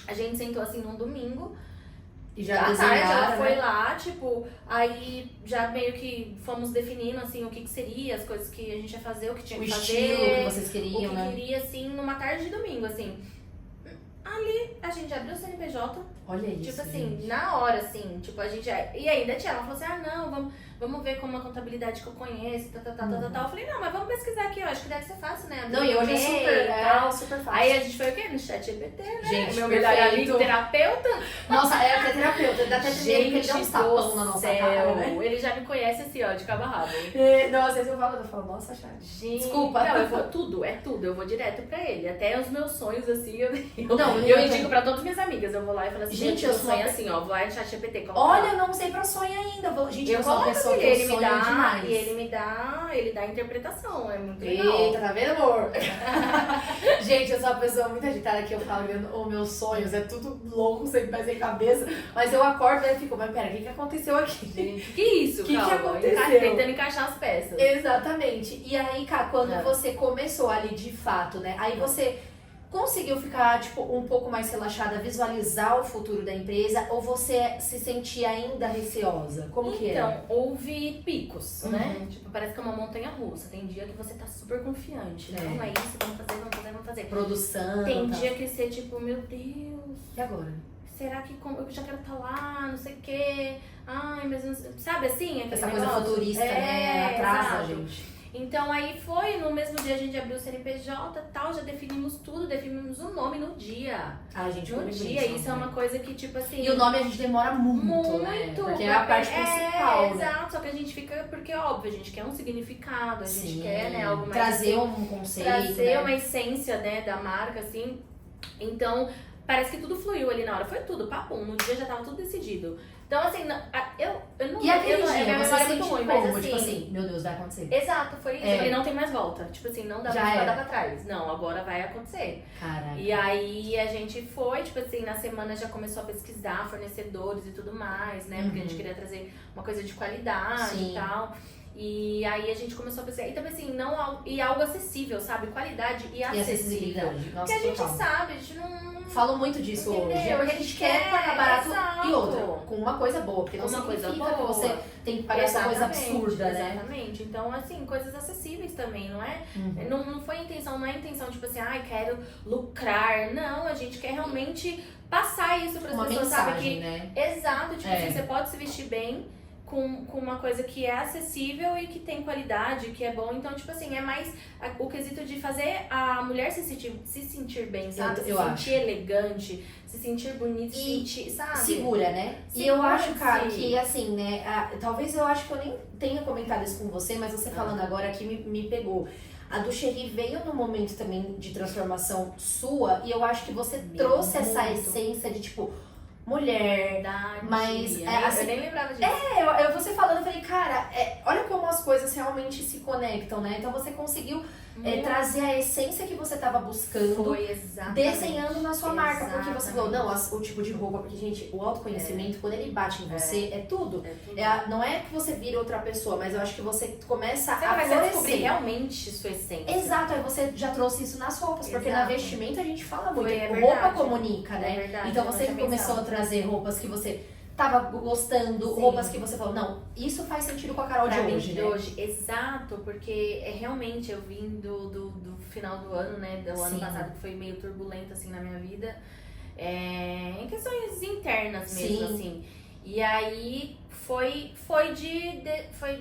Speaker 2: a gente sentou assim num domingo,
Speaker 1: E já
Speaker 2: à tarde
Speaker 1: desenharam,
Speaker 2: ela foi
Speaker 1: né?
Speaker 2: lá, tipo, aí já meio que fomos definindo, assim, o que seria, as coisas que a gente ia fazer, o que tinha
Speaker 1: O
Speaker 2: que
Speaker 1: estilo
Speaker 2: fazer,
Speaker 1: que vocês
Speaker 2: o
Speaker 1: queriam,
Speaker 2: que
Speaker 1: né?
Speaker 2: queria, assim, numa tarde de domingo, assim. Ali, a gente abriu o CNPJ,
Speaker 1: Olha isso,
Speaker 2: tipo assim,
Speaker 1: gente.
Speaker 2: na hora, assim, tipo, a gente... E ainda tinha, ela falou assim, não, vamos ver como a contabilidade que eu conheço, tal. Eu falei, não, mas vamos pesquisar aqui, eu acho que deve ser fácil, né? Abrir
Speaker 1: Não, e hoje é
Speaker 2: e-mail
Speaker 1: super,
Speaker 2: e tal.
Speaker 1: super fácil.
Speaker 2: Aí a gente foi o quê? No chat GPT, né?
Speaker 1: Gente,
Speaker 2: meu melhor
Speaker 1: perfeito.
Speaker 2: amigo, terapeuta.
Speaker 1: Nossa, é até terapeuta, dá até dinheiro que ele dá uns tapão na nossa cara, né?
Speaker 2: Ele já me conhece assim, ó, de cabo a rabo.
Speaker 1: Nossa, às vezes eu falo, nossa, Chat.
Speaker 2: Gente,
Speaker 1: Desculpa.
Speaker 2: Não, eu vou tudo, eu vou direto pra ele. Até os meus sonhos, assim, eu
Speaker 1: eu
Speaker 2: indico pra todas minhas amigas. Eu vou lá e falo assim,
Speaker 1: Gente,
Speaker 2: eu
Speaker 1: eu sou
Speaker 2: sonho
Speaker 1: uma-
Speaker 2: assim, ó, vou lá no chat GPT, coloca
Speaker 1: Olha,
Speaker 2: lá.
Speaker 1: eu não sei pra sonho ainda. Gente, eu
Speaker 2: Eu
Speaker 1: sou uma
Speaker 2: coloco
Speaker 1: pessoa
Speaker 2: ele,
Speaker 1: que eu
Speaker 2: ele me
Speaker 1: sonho
Speaker 2: dá,
Speaker 1: demais.
Speaker 2: e ele dá a interpretação, é muito legal.
Speaker 1: Eita, tá vendo, amor? Gente, eu sou uma pessoa muito agitada que eu falo, os meus sonhos é tudo louco, sem pé, sem cabeça. Mas eu acordo e fico, mas pera, o que aconteceu aqui?
Speaker 2: Gente, que isso,
Speaker 1: Que
Speaker 2: calma,
Speaker 1: aconteceu?
Speaker 2: tentando encaixar as peças.
Speaker 1: Exatamente. E aí, Cá, quando
Speaker 2: É.
Speaker 1: você começou ali de fato, né? Aí você conseguiu ficar, tipo, um pouco mais relaxada, visualizar o futuro da empresa? Ou você se sentia ainda receosa? Como que
Speaker 2: Então,
Speaker 1: era?
Speaker 2: houve picos, né?
Speaker 1: Uhum.
Speaker 2: Tipo, parece que é uma montanha russa. Tem dia que você tá super confiante.
Speaker 1: É.
Speaker 2: Não é isso, vamos fazer.
Speaker 1: Produção.
Speaker 2: Tem
Speaker 1: tá.
Speaker 2: dia que você, tipo, meu Deus,
Speaker 1: E agora?
Speaker 2: será que eu já quero estar lá, não sei o quê. Ai, mas não sei. Sabe assim? aquele
Speaker 1: Essa coisa
Speaker 2: negócio?
Speaker 1: futurista, né? Atrasa a
Speaker 2: exato.
Speaker 1: gente.
Speaker 2: Então aí foi, no mesmo dia a gente abriu o CNPJ e tal, já definimos tudo, definimos o nome no dia.
Speaker 1: Ai, gente,
Speaker 2: No
Speaker 1: foi
Speaker 2: dia,
Speaker 1: bem,
Speaker 2: isso é uma coisa que, tipo assim.
Speaker 1: E o nome a gente demora muito, né? Porque é a parte principal, né?
Speaker 2: Exato, só que a gente fica, porque óbvio, a gente quer um significado, a gente
Speaker 1: Sim.
Speaker 2: quer, né, algo mais
Speaker 1: Trazer
Speaker 2: assim,
Speaker 1: um conceito,
Speaker 2: trazer
Speaker 1: né?
Speaker 2: uma essência, né, da marca, assim. Então, parece que tudo fluiu ali na hora, foi tudo, papum, no dia já tava tudo decidido. Então, assim, eu não...
Speaker 1: E aquele
Speaker 2: eu não,
Speaker 1: dia,
Speaker 2: minha
Speaker 1: você
Speaker 2: memória é
Speaker 1: sente
Speaker 2: muito ruim,
Speaker 1: como?
Speaker 2: mas assim...
Speaker 1: Tipo assim, meu Deus, vai acontecer.
Speaker 2: Exato, foi isso.
Speaker 1: É.
Speaker 2: Ele não tem mais volta. Tipo assim, não dá
Speaker 1: Já
Speaker 2: mais pra
Speaker 1: era.
Speaker 2: dar pra trás. Não, agora vai acontecer.
Speaker 1: Caraca.
Speaker 2: E aí a gente foi, tipo assim, na semana já começou a pesquisar fornecedores e tudo mais, né? Porque a gente queria trazer uma coisa de qualidade
Speaker 1: Sim.
Speaker 2: e tal. E aí a gente começou a pesquisar. E também assim, e algo acessível, sabe? Qualidade e
Speaker 1: E
Speaker 2: acessível.
Speaker 1: acessibilidade.
Speaker 2: Porque
Speaker 1: Nossa,
Speaker 2: a gente
Speaker 1: total.
Speaker 2: sabe, a gente não...
Speaker 1: Falo muito disso
Speaker 2: Entendeu?
Speaker 1: hoje. É porque a gente quer pagar barato
Speaker 2: exato.
Speaker 1: e outra, com uma coisa boa. Porque não
Speaker 2: Uma coisa
Speaker 1: significa que
Speaker 2: boa.
Speaker 1: você tem que pagar essa coisa
Speaker 2: Exatamente,
Speaker 1: absurda, né?
Speaker 2: Exatamente. Então, assim, coisas acessíveis também, não é?
Speaker 1: Uhum.
Speaker 2: Não foi a intenção, não é a intenção, tipo assim, ai, quero lucrar. Não, a gente quer realmente passar isso para as
Speaker 1: Uma
Speaker 2: pessoas, sabe?
Speaker 1: mensagem,
Speaker 2: Que,
Speaker 1: né?
Speaker 2: exato, tipo
Speaker 1: É.
Speaker 2: assim, você pode se vestir bem com uma coisa que é acessível e que tem qualidade, que é bom. Então, tipo assim, é mais o quesito de fazer a mulher se sentir bem, sabe?
Speaker 1: Eu
Speaker 2: se
Speaker 1: acho.
Speaker 2: sentir elegante, se sentir bonita, se
Speaker 1: E
Speaker 2: sentir, sabe?
Speaker 1: Segura, né? E eu acho,
Speaker 2: Segura-se.
Speaker 1: cara, que assim, né? Talvez eu acho que eu nem tenha comentado isso com você, mas você falando agora aqui me pegou. A do Cherry veio num momento também de transformação sua, e eu acho que você trouxe essa
Speaker 2: muito.
Speaker 1: essência de tipo, mulher.
Speaker 2: Verdade.
Speaker 1: Mas,
Speaker 2: Eu nem lembrava disso.
Speaker 1: Você falando, eu falei, cara, olha como as coisas realmente se conectam, né? Então você conseguiu trazer a essência que você tava buscando.
Speaker 2: Foi exatamente.
Speaker 1: Desenhando na sua marca, porque você falou, não, o tipo de roupa, porque, gente, o autoconhecimento, quando ele bate em você, é tudo. Não é que você vira outra pessoa, mas eu acho que você começa a
Speaker 2: começa a descobrir
Speaker 1: florescer.
Speaker 2: realmente sua essência.
Speaker 1: Exato, aí você já trouxe isso nas roupas, porque na vestimenta a gente fala muito, roupa
Speaker 2: verdade.
Speaker 1: comunica, né?
Speaker 2: É verdade,
Speaker 1: então
Speaker 2: eu
Speaker 1: você
Speaker 2: não tinha
Speaker 1: começou
Speaker 2: pensado.
Speaker 1: a trazer roupas que você tava gostando,
Speaker 2: Sim.
Speaker 1: roupas que você falou, não, isso faz sentido com a Carol
Speaker 2: Pra
Speaker 1: de
Speaker 2: mim,
Speaker 1: hoje,
Speaker 2: de
Speaker 1: né?
Speaker 2: hoje, exato, porque realmente eu vim do final do ano, né? Do ano
Speaker 1: Sim.
Speaker 2: passado, que foi meio turbulento assim na minha vida. Em questões internas mesmo,
Speaker 1: Sim.
Speaker 2: assim. E aí foi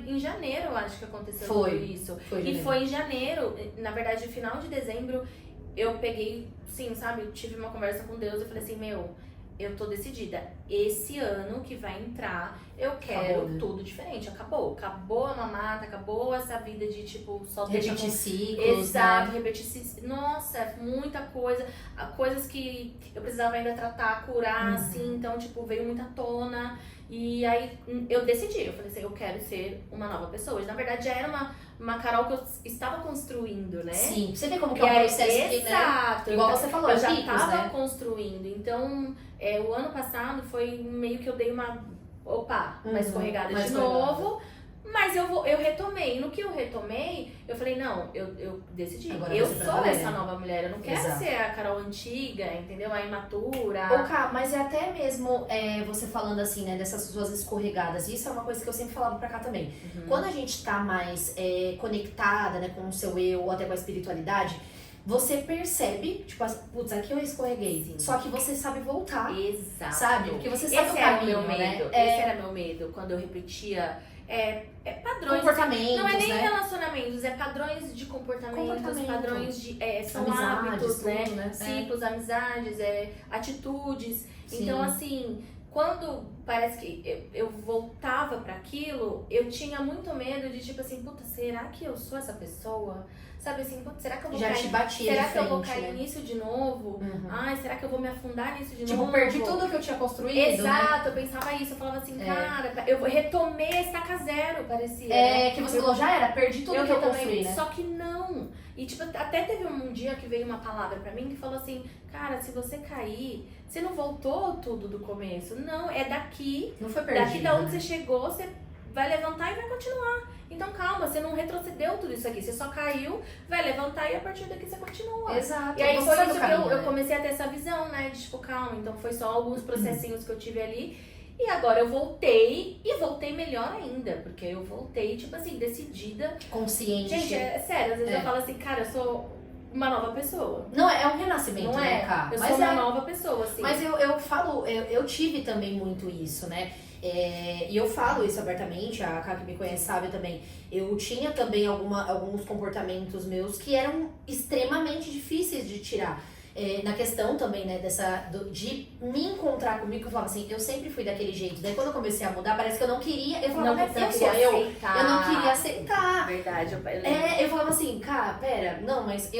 Speaker 2: em janeiro, eu acho que aconteceu
Speaker 1: Foi.
Speaker 2: tudo isso.
Speaker 1: Foi
Speaker 2: E
Speaker 1: janeiro.
Speaker 2: foi em janeiro, na verdade, final de dezembro, eu peguei, sim, sabe, eu tive uma conversa com Deus e falei assim, eu tô decidida. Esse ano que vai entrar, eu quero
Speaker 1: Acabou, né?
Speaker 2: tudo diferente. Acabou a mamata, acabou essa vida de tipo, só
Speaker 1: Repetir ciclos,
Speaker 2: Exato,
Speaker 1: né?
Speaker 2: repetir ciclos. Nossa, é muita coisa. Coisas que eu precisava ainda tratar, curar, assim. Então, tipo, veio muita tona. E aí eu decidi, eu falei assim, eu quero ser uma nova pessoa. E, na verdade, já era uma Carol que eu estava construindo, né?
Speaker 1: Sim, você vê como que
Speaker 2: E
Speaker 1: é um
Speaker 2: aí,
Speaker 1: processo que, né?
Speaker 2: exato.
Speaker 1: Igual você falou,
Speaker 2: Eu já
Speaker 1: picos,
Speaker 2: tava
Speaker 1: né?
Speaker 2: construindo. Então, o ano passado foi meio que eu dei uma escorregada
Speaker 1: uma
Speaker 2: de
Speaker 1: escorregada.
Speaker 2: novo. Mas eu retomei. No que eu retomei, eu falei, não, eu decidi.
Speaker 1: Agora
Speaker 2: Eu
Speaker 1: você tá
Speaker 2: sou
Speaker 1: valendo.
Speaker 2: essa nova mulher. Eu não quero
Speaker 1: Exato.
Speaker 2: ser a Carol antiga, entendeu? A imatura.
Speaker 1: Ô, Ká, mas é até mesmo você falando assim, né, dessas suas escorregadas. Isso é uma coisa que eu sempre falava pra cá também. Quando a gente tá mais conectada, né, com o seu eu, ou até com a espiritualidade, você percebe, tipo, putz, aqui eu escorreguei.
Speaker 2: Sim.
Speaker 1: Só que você sabe voltar,
Speaker 2: Exato.
Speaker 1: sabe? Porque você sabe
Speaker 2: Esse
Speaker 1: o
Speaker 2: era o
Speaker 1: caminho,
Speaker 2: meu medo.
Speaker 1: né?
Speaker 2: Esse era meu medo. Quando eu repetia padrões.
Speaker 1: Comportamentos,
Speaker 2: Não é nem
Speaker 1: né?
Speaker 2: relacionamentos, é padrões de comportamentos, padrões de. São
Speaker 1: Amizades,
Speaker 2: hábitos,
Speaker 1: tudo,
Speaker 2: né?
Speaker 1: né?
Speaker 2: Ciclos, amizades, atitudes.
Speaker 1: Sim.
Speaker 2: Então, assim, quando parece que eu voltava pra aquilo, eu tinha muito medo de, tipo assim, puta, será que eu sou essa pessoa? Sabe assim, puta, será que eu vou
Speaker 1: Já
Speaker 2: cair?
Speaker 1: te batia
Speaker 2: Será
Speaker 1: de
Speaker 2: que eu vou
Speaker 1: frente,
Speaker 2: cair
Speaker 1: né?
Speaker 2: nisso de novo?
Speaker 1: Uhum.
Speaker 2: Ai, será que eu vou me afundar nisso de
Speaker 1: Tipo,
Speaker 2: novo?
Speaker 1: perdi tudo que eu tinha construído, né?
Speaker 2: Exato, eu pensava isso, eu falava assim, cara, eu retomei a estaca zero, parecia.
Speaker 1: Que você falou, já era, perdi tudo que eu
Speaker 2: retomei,
Speaker 1: construí, né?
Speaker 2: Só que não. E tipo, até teve um dia que veio uma palavra pra mim que falou assim, cara, se você cair, você não voltou tudo do começo. Não, é daqui,
Speaker 1: Não foi perdido,
Speaker 2: daqui da onde
Speaker 1: né?
Speaker 2: você chegou, você vai levantar e vai continuar. Então calma, você não retrocedeu tudo isso aqui, você só caiu, vai levantar e a partir daqui você continua.
Speaker 1: Exato.
Speaker 2: E aí
Speaker 1: Você
Speaker 2: foi
Speaker 1: sabe
Speaker 2: isso
Speaker 1: o
Speaker 2: que
Speaker 1: caminho,
Speaker 2: eu
Speaker 1: né?
Speaker 2: comecei a ter essa visão, né, de tipo, calma, então foi só alguns processinhos que eu tive ali. E agora eu voltei, e voltei melhor ainda, porque eu voltei, tipo assim, decidida.
Speaker 1: Consciente.
Speaker 2: Gente, é sério, às vezes eu falo assim, cara, eu sou uma nova pessoa.
Speaker 1: Não, é um renascimento,
Speaker 2: Não
Speaker 1: né,
Speaker 2: é?
Speaker 1: Cá?
Speaker 2: Eu
Speaker 1: Mas
Speaker 2: sou uma nova pessoa, assim.
Speaker 1: Mas eu falo, eu tive também muito isso, né? E eu falo isso abertamente, a Cá que me conhece sabe também. Eu tinha também alguns comportamentos meus que eram extremamente difíceis de tirar. Na questão também, né, de me encontrar comigo, que eu falava assim, eu sempre fui daquele jeito. Daí quando eu comecei a mudar, parece que eu não queria. Eu falava, mas eu sou eu não queria aceitar.
Speaker 2: Verdade,
Speaker 1: Eu falava assim, cara, pera, não, mas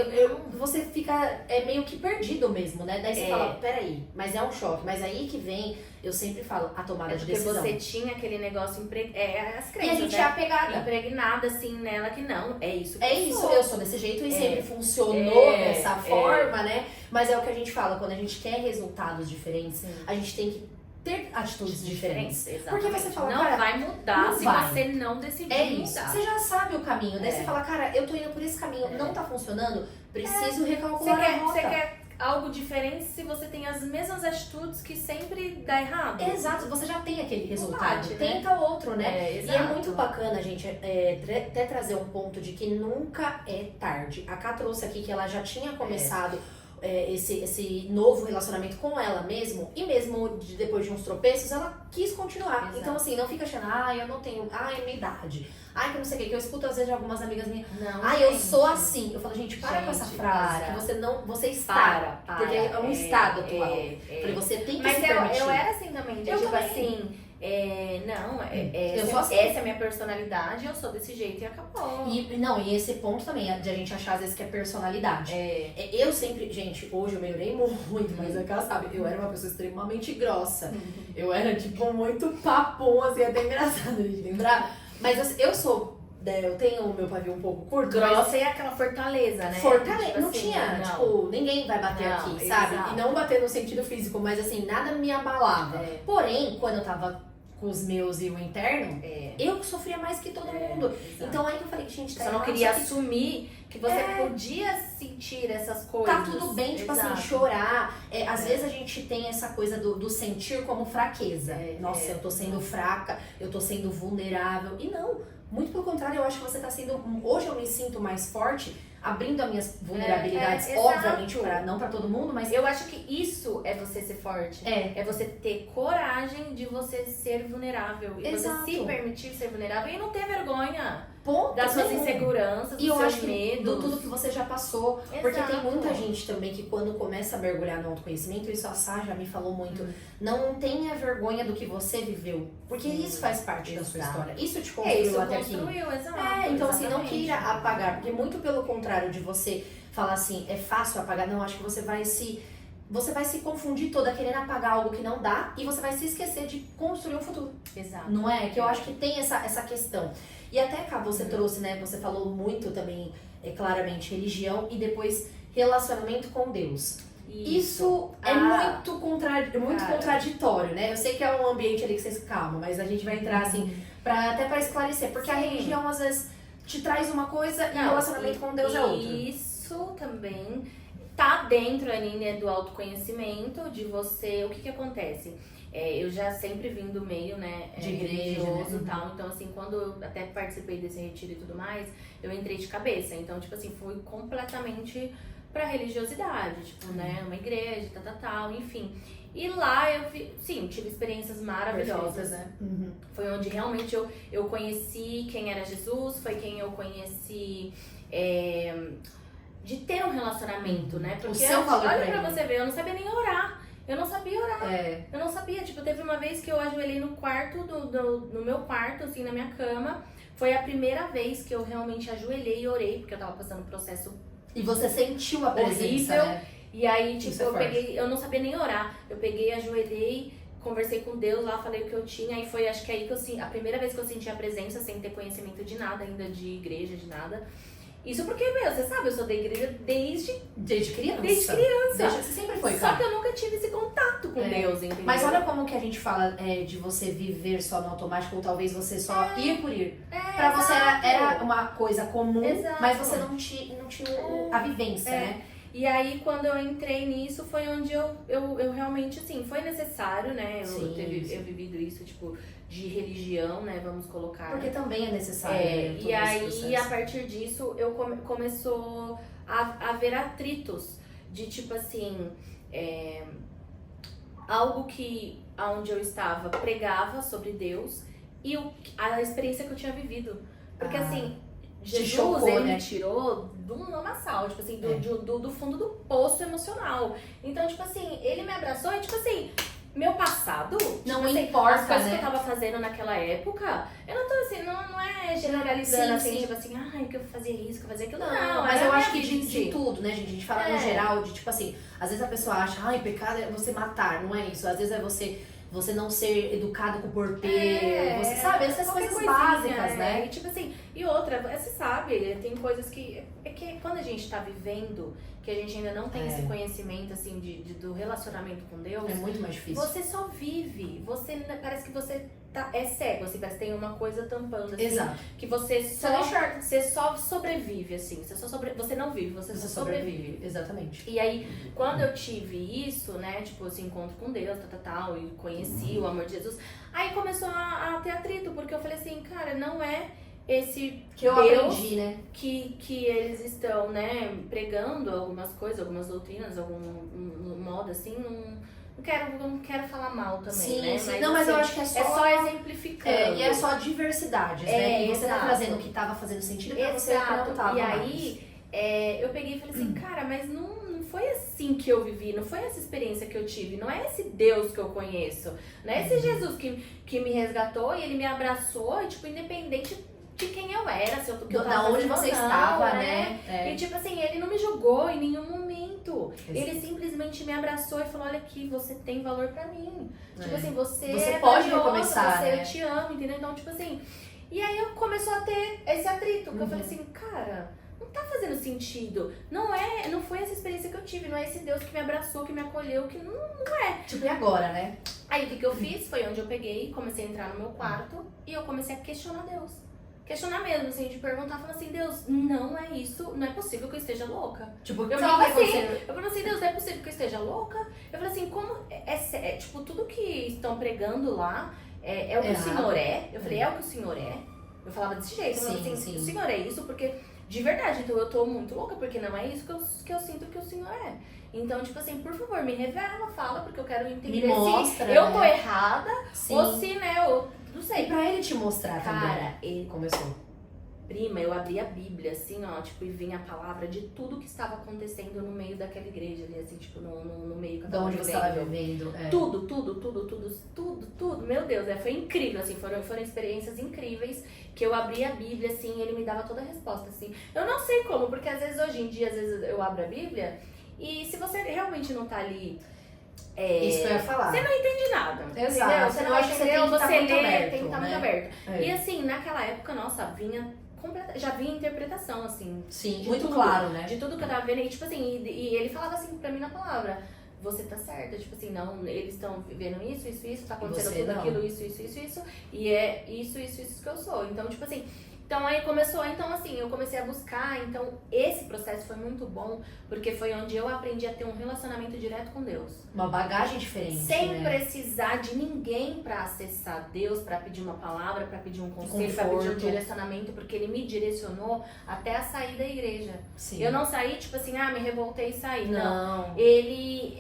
Speaker 1: você fica meio que perdido mesmo, né? Daí você fala, peraí, mas é um choque. Mas aí que vem, eu sempre falo, a tomada de decisão.
Speaker 2: Porque você tinha aquele negócio, as
Speaker 1: E
Speaker 2: crenças,
Speaker 1: a gente
Speaker 2: né?
Speaker 1: é apegada.
Speaker 2: Impregnada assim nela que não, é isso que
Speaker 1: Eu sou desse jeito e sempre funcionou dessa forma, né? Mas é o que a gente fala, quando a gente quer resultados diferentes, a gente tem que ter atitudes diferentes.
Speaker 2: Exatamente.
Speaker 1: Porque você fala,
Speaker 2: não
Speaker 1: cara,
Speaker 2: vai mudar
Speaker 1: não
Speaker 2: se
Speaker 1: vai.
Speaker 2: você não decidir
Speaker 1: É isso.
Speaker 2: mudar.
Speaker 1: Você já sabe o caminho. Daí você fala, cara, eu tô indo por esse caminho, não tá funcionando, preciso recalcular a rota.
Speaker 2: Você quer algo diferente se você tem as mesmas atitudes que sempre dá errado?
Speaker 1: Exato, você já tem aquele resultado.
Speaker 2: Bate, né?
Speaker 1: Tenta outro, né? E é
Speaker 2: exato.
Speaker 1: muito bacana, gente, até trazer um ponto de que nunca é tarde. A Cá trouxe aqui que ela já tinha começado esse novo relacionamento com ela mesmo, e mesmo depois de uns tropeços, ela quis continuar.
Speaker 2: Exato.
Speaker 1: Então, assim, não fica achando, eu não tenho, é minha idade. Que não sei o que eu escuto às vezes de algumas amigas minhas,
Speaker 2: Não,
Speaker 1: eu
Speaker 2: gente.
Speaker 1: sou assim. Eu falo, gente, para com essa
Speaker 2: Gente,
Speaker 1: frase,
Speaker 2: exato.
Speaker 1: que você está.
Speaker 2: Para.
Speaker 1: Porque é um estado atual. Falei, você tem que
Speaker 2: Mas
Speaker 1: se permitir.
Speaker 2: eu era assim também, de
Speaker 1: Eu
Speaker 2: tipo
Speaker 1: também.
Speaker 2: assim,
Speaker 1: Eu sou assim.
Speaker 2: essa é a minha personalidade, eu sou desse jeito e acabou.
Speaker 1: E esse ponto também, de a gente achar às vezes que é personalidade. Eu sempre, gente, hoje eu melhorei muito, mas é que ela sabe, eu era uma pessoa extremamente grossa. Eu era, tipo, muito papum, assim, até engraçado de lembrar. Mas eu sou eu tenho o meu pavio um pouco curto,
Speaker 2: Grossa é aquela fortaleza, né?
Speaker 1: Fortaleza,
Speaker 2: Tipo
Speaker 1: não
Speaker 2: assim,
Speaker 1: tinha,
Speaker 2: não.
Speaker 1: tipo, ninguém vai bater
Speaker 2: Não,
Speaker 1: aqui, sabe?
Speaker 2: exato.
Speaker 1: E não bater no sentido físico, mas assim, nada me abalava.
Speaker 2: É.
Speaker 1: Porém, quando eu tava com os meus e o interno, eu que sofria mais que todo mundo.
Speaker 2: Exato.
Speaker 1: Então aí que eu falei, gente, tá
Speaker 2: Você não
Speaker 1: errado,
Speaker 2: queria
Speaker 1: só que
Speaker 2: assumir que você podia sentir essas coisas.
Speaker 1: tá tudo bem, tipo assim, chorar. Às vezes a gente tem essa coisa do sentir como fraqueza. Nossa, eu tô sendo fraca, eu tô sendo vulnerável. E não, muito pelo contrário, eu acho que você tá sendo. Hoje eu me sinto mais forte, abrindo as minhas vulnerabilidades, obviamente, não pra todo mundo, mas.
Speaker 2: Eu acho que isso é você ser forte.
Speaker 1: É
Speaker 2: você ter coragem de você ser vulnerável. E
Speaker 1: Exato.
Speaker 2: você se permitir ser vulnerável e não ter vergonha.
Speaker 1: Ponto
Speaker 2: Das suas
Speaker 1: nenhum.
Speaker 2: inseguranças,
Speaker 1: E eu
Speaker 2: dos
Speaker 1: acho
Speaker 2: seus
Speaker 1: que
Speaker 2: medos.
Speaker 1: do tudo que você já passou. Porque tem
Speaker 2: Exato.
Speaker 1: muita gente também que quando começa a mergulhar no autoconhecimento, isso a Sá já me falou muito, não tenha vergonha do que você viveu. Porque isso faz parte da sua história. Isso te construiu
Speaker 2: isso
Speaker 1: até aqui.
Speaker 2: exato.
Speaker 1: Então assim, não
Speaker 2: exatamente.
Speaker 1: queira apagar. Porque muito pelo contrário de você falar assim, é fácil apagar. Não, acho que você vai se confundir toda querendo apagar algo que não dá e você vai se esquecer de construir um futuro.
Speaker 2: Exato.
Speaker 1: Não é? Que eu acho que tem essa questão. E até cá você trouxe, né? Você falou muito também, claramente, religião e depois relacionamento com Deus. Isso é muito contraditório, né? Eu sei que é um ambiente ali que vocês calmam, mas a gente vai entrar assim, até pra esclarecer. Porque a religião, às vezes, te traz uma coisa e o relacionamento com Deus é outra.
Speaker 2: Isso também tá dentro ali, né, do autoconhecimento, de você. O que acontece? Eu já sempre vim do meio, né,
Speaker 1: de igreja,
Speaker 2: religioso e tal. Então, assim, quando eu até participei desse retiro e tudo mais, eu entrei de cabeça. Então, tipo assim, fui completamente pra religiosidade, tipo, né, uma igreja, tal, enfim. E lá eu tive experiências maravilhosas, né? Foi onde realmente eu conheci quem era Jesus, foi quem eu conheci de ter um relacionamento, né? Porque olha pra você ver, eu não sabia nem orar. Eu não sabia orar. Eu não sabia. Tipo, teve uma vez que eu ajoelhei no quarto, no meu quarto, assim, na minha cama. Foi a primeira vez que eu realmente ajoelhei e orei, porque eu tava passando um processo.
Speaker 1: E você sentiu a presença,
Speaker 2: horrível,
Speaker 1: né?
Speaker 2: E aí, tipo, eu não sabia nem orar. Eu peguei, ajoelhei, conversei com Deus lá, falei o que eu tinha. E foi, acho que aí que a primeira vez que eu senti a presença, sem ter conhecimento de nada ainda, de igreja, de nada. Isso porque, você sabe, eu sou da igreja desde criança.
Speaker 1: Você sempre foi, cara.
Speaker 2: Só que eu nunca tive esse contato com Deus, entendeu?
Speaker 1: Mas olha como que a gente fala de você viver só no automático, ou talvez você só ir por ir. Pra você era uma coisa comum, mas você não tinha a vivência, né?
Speaker 2: E aí, quando eu entrei nisso, foi onde eu realmente, assim, foi necessário, né? Eu vivido isso, tipo, de religião, né? Vamos colocar.
Speaker 1: Porque também é necessário.
Speaker 2: E aí, a partir disso, eu começou a haver atritos de, tipo assim, algo que, onde eu estava, pregava sobre Deus e a experiência que eu tinha vivido. Porque, assim, Jesus,
Speaker 1: chocou,
Speaker 2: ele
Speaker 1: né?
Speaker 2: me tirou de um lamaçal, tipo assim, do fundo do poço emocional. Então, tipo assim, ele me abraçou e, tipo assim, meu passado,
Speaker 1: não
Speaker 2: tipo,
Speaker 1: importa,
Speaker 2: as coisas
Speaker 1: né?
Speaker 2: que eu tava fazendo naquela época, eu não tô assim, não é generalizando
Speaker 1: Sim.
Speaker 2: tipo assim, ai, que eu fazia isso, que eu fazia aquilo.
Speaker 1: Não, mas eu acho que de tudo, né, gente? A gente fala no geral, de tipo assim, às vezes a pessoa acha, ai, pecado é você matar, não é isso. Às vezes é você não ser educado com o porteiro, você sabe, essas coisas básicas, né?
Speaker 2: E tipo assim, e outra, você sabe, tem coisas que quando a gente tá vivendo, que a gente ainda não tem esse conhecimento, assim, do relacionamento com Deus.
Speaker 1: É muito mais difícil.
Speaker 2: Você só vive, parece que você é cego, assim, parece que tem uma coisa tampando, assim.
Speaker 1: Exato.
Speaker 2: Que você só sobrevive, assim, você não vive, você só sobrevive.
Speaker 1: Exatamente.
Speaker 2: E aí, quando eu tive isso, né, tipo, esse encontro com Deus, tal, e conheci o amor de Jesus, aí começou a ter atrito, porque eu falei assim, cara, não é esse
Speaker 1: que eu
Speaker 2: Deus
Speaker 1: aprendi, né?
Speaker 2: Que eles estão, né, pregando algumas coisas, algumas doutrinas, algum modo assim, não quero falar mal também, né?
Speaker 1: Sim. Não, mas eu acho que é
Speaker 2: só exemplificando.
Speaker 1: E é só diversidades, né? E você tá trazendo o que tava fazendo sentido pra você que não tava.
Speaker 2: E aí, eu peguei e falei assim, cara, mas não foi assim que eu vivi, não foi essa experiência que eu tive, não é esse Deus que eu conheço, não é esse Jesus que me resgatou e ele me abraçou, e, tipo, independente de quem eu era, se eu tava
Speaker 1: da onde você estava, né?
Speaker 2: E tipo assim, ele não me julgou em nenhum momento. Ele simplesmente me abraçou e falou, olha aqui, você tem valor pra mim. Tipo assim, você
Speaker 1: pode
Speaker 2: valioso,
Speaker 1: recomeçar,
Speaker 2: eu te amo, entendeu? Então, tipo assim, E aí eu começou a ter esse atrito, que eu falei assim, cara, não tá fazendo sentido. Não foi essa experiência que eu tive, não é esse Deus que me abraçou, que me acolheu, que não é.
Speaker 1: Tipo, e agora, né?
Speaker 2: Aí o que eu fiz foi onde eu peguei, comecei a entrar no meu quarto e eu comecei a questionar Deus. Questionar mesmo, assim, de perguntar, falar assim, Deus, não é isso, não é possível que eu esteja louca.
Speaker 1: Tipo,
Speaker 2: Eu falava assim, Deus, não é possível que eu esteja louca? Eu falei assim, como tipo, tudo que estão pregando lá é o que o Senhor é? Eu falei, é o que o Senhor é? Eu falava desse jeito, eu falava assim, o Senhor é isso, porque de verdade, então eu tô muito louca, porque não é isso que eu sinto que o Senhor é. Então, tipo assim, por favor, me revela, fala, porque eu quero entender
Speaker 1: me mostra,
Speaker 2: se eu tô errada ou se, né, eu não
Speaker 1: E
Speaker 2: sei.
Speaker 1: pra ele te mostrar também.
Speaker 2: Cara, ele
Speaker 1: começou.
Speaker 2: Prima, eu abri a Bíblia, assim, ó, tipo, e vinha a palavra de tudo que estava acontecendo no meio daquela igreja ali, assim, tipo, no meio que eu
Speaker 1: De
Speaker 2: tava
Speaker 1: onde você estava vivendo. É.
Speaker 2: Tudo, meu Deus, foi incrível, assim, foram experiências incríveis, que eu abri a Bíblia, assim, e ele me dava toda a resposta, assim. Eu não sei como, porque às vezes, hoje em dia, às vezes eu abro a Bíblia, e se você realmente não tá ali...
Speaker 1: Isso que eu ia falar.
Speaker 2: Você não entende nada.
Speaker 1: Exato.
Speaker 2: Entendeu? Você não entendeu, você lê,
Speaker 1: aberto,
Speaker 2: tem que estar
Speaker 1: né?
Speaker 2: muito aberto.
Speaker 1: É.
Speaker 2: E assim, naquela época, nossa, já vinha interpretação, assim.
Speaker 1: Sim,
Speaker 2: de
Speaker 1: muito
Speaker 2: tudo,
Speaker 1: claro, né?
Speaker 2: De tudo que eu tava vendo. E tipo assim, e ele falava assim pra mim na palavra, você tá certa, tipo assim, não, eles estão vivendo isso, tá acontecendo tudo
Speaker 1: não.
Speaker 2: aquilo, isso, e é isso que eu sou. Então, tipo assim, então aí começou, então assim, eu comecei a buscar, então esse processo foi muito bom, porque foi onde eu aprendi a ter um relacionamento direto com Deus.
Speaker 1: Uma bagagem diferente,
Speaker 2: Sem
Speaker 1: né?
Speaker 2: precisar de ninguém pra acessar Deus, pra pedir uma palavra, pra pedir um conselho, pra
Speaker 1: Conforto.
Speaker 2: pedir um direcionamento, porque ele me direcionou até a sair da igreja.
Speaker 1: Sim.
Speaker 2: Eu não saí, tipo assim, me revoltei e saí.
Speaker 1: Não.
Speaker 2: Ele,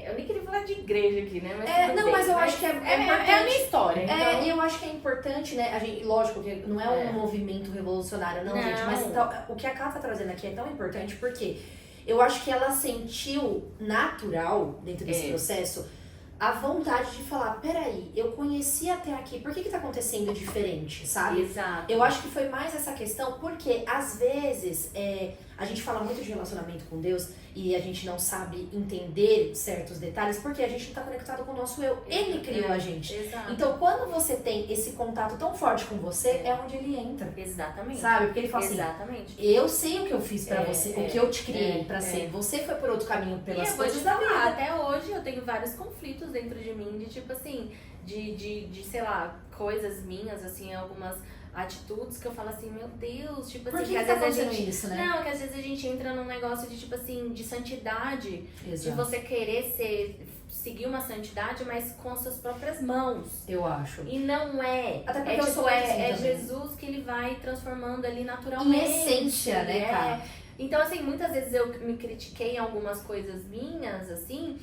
Speaker 2: eu nem queria falar de igreja aqui, né? Mas tudo
Speaker 1: Não,
Speaker 2: bem,
Speaker 1: mas eu acho que é importante.
Speaker 2: é a minha história. Então...
Speaker 1: eu acho que é importante, né? A gente, lógico que não é um movimento revolucionário, não, gente. Mas então, o que a Ká tá trazendo aqui é tão importante porque eu acho que ela sentiu natural, dentro desse processo, a vontade de falar, peraí, eu conheci até aqui, por que tá acontecendo diferente, sabe?
Speaker 2: Exato.
Speaker 1: Eu acho que foi mais essa questão, porque às vezes a gente fala muito de relacionamento com Deus e a gente não sabe entender certos detalhes porque a gente não tá conectado com o nosso eu. Ele criou a gente.
Speaker 2: Exato.
Speaker 1: Então, quando você tem esse contato tão forte com você, é onde ele entra.
Speaker 2: Exatamente.
Speaker 1: Sabe? Porque ele fala assim, eu sei o que eu fiz pra você, o que eu te criei pra ser. Você foi por outro caminho pelas coisas da vida.
Speaker 2: Até hoje eu tenho vários conflitos dentro de mim, de tipo assim, de sei lá, coisas minhas, assim, algumas atitudes que eu falo assim, meu Deus, tipo assim,
Speaker 1: Por que
Speaker 2: às
Speaker 1: tá
Speaker 2: vezes a
Speaker 1: acontecendo
Speaker 2: gente.
Speaker 1: isso, né?
Speaker 2: Não, que às vezes a gente entra num negócio de tipo assim, de santidade,
Speaker 1: Exato.
Speaker 2: de você querer seguir uma santidade, mas com as suas próprias mãos.
Speaker 1: Eu acho.
Speaker 2: E não é.
Speaker 1: Até porque eu sou assim também.
Speaker 2: Jesus que ele vai transformando ali naturalmente.
Speaker 1: Em essência, né, cara?
Speaker 2: Então, assim, muitas vezes eu me critiquei em algumas coisas minhas, assim,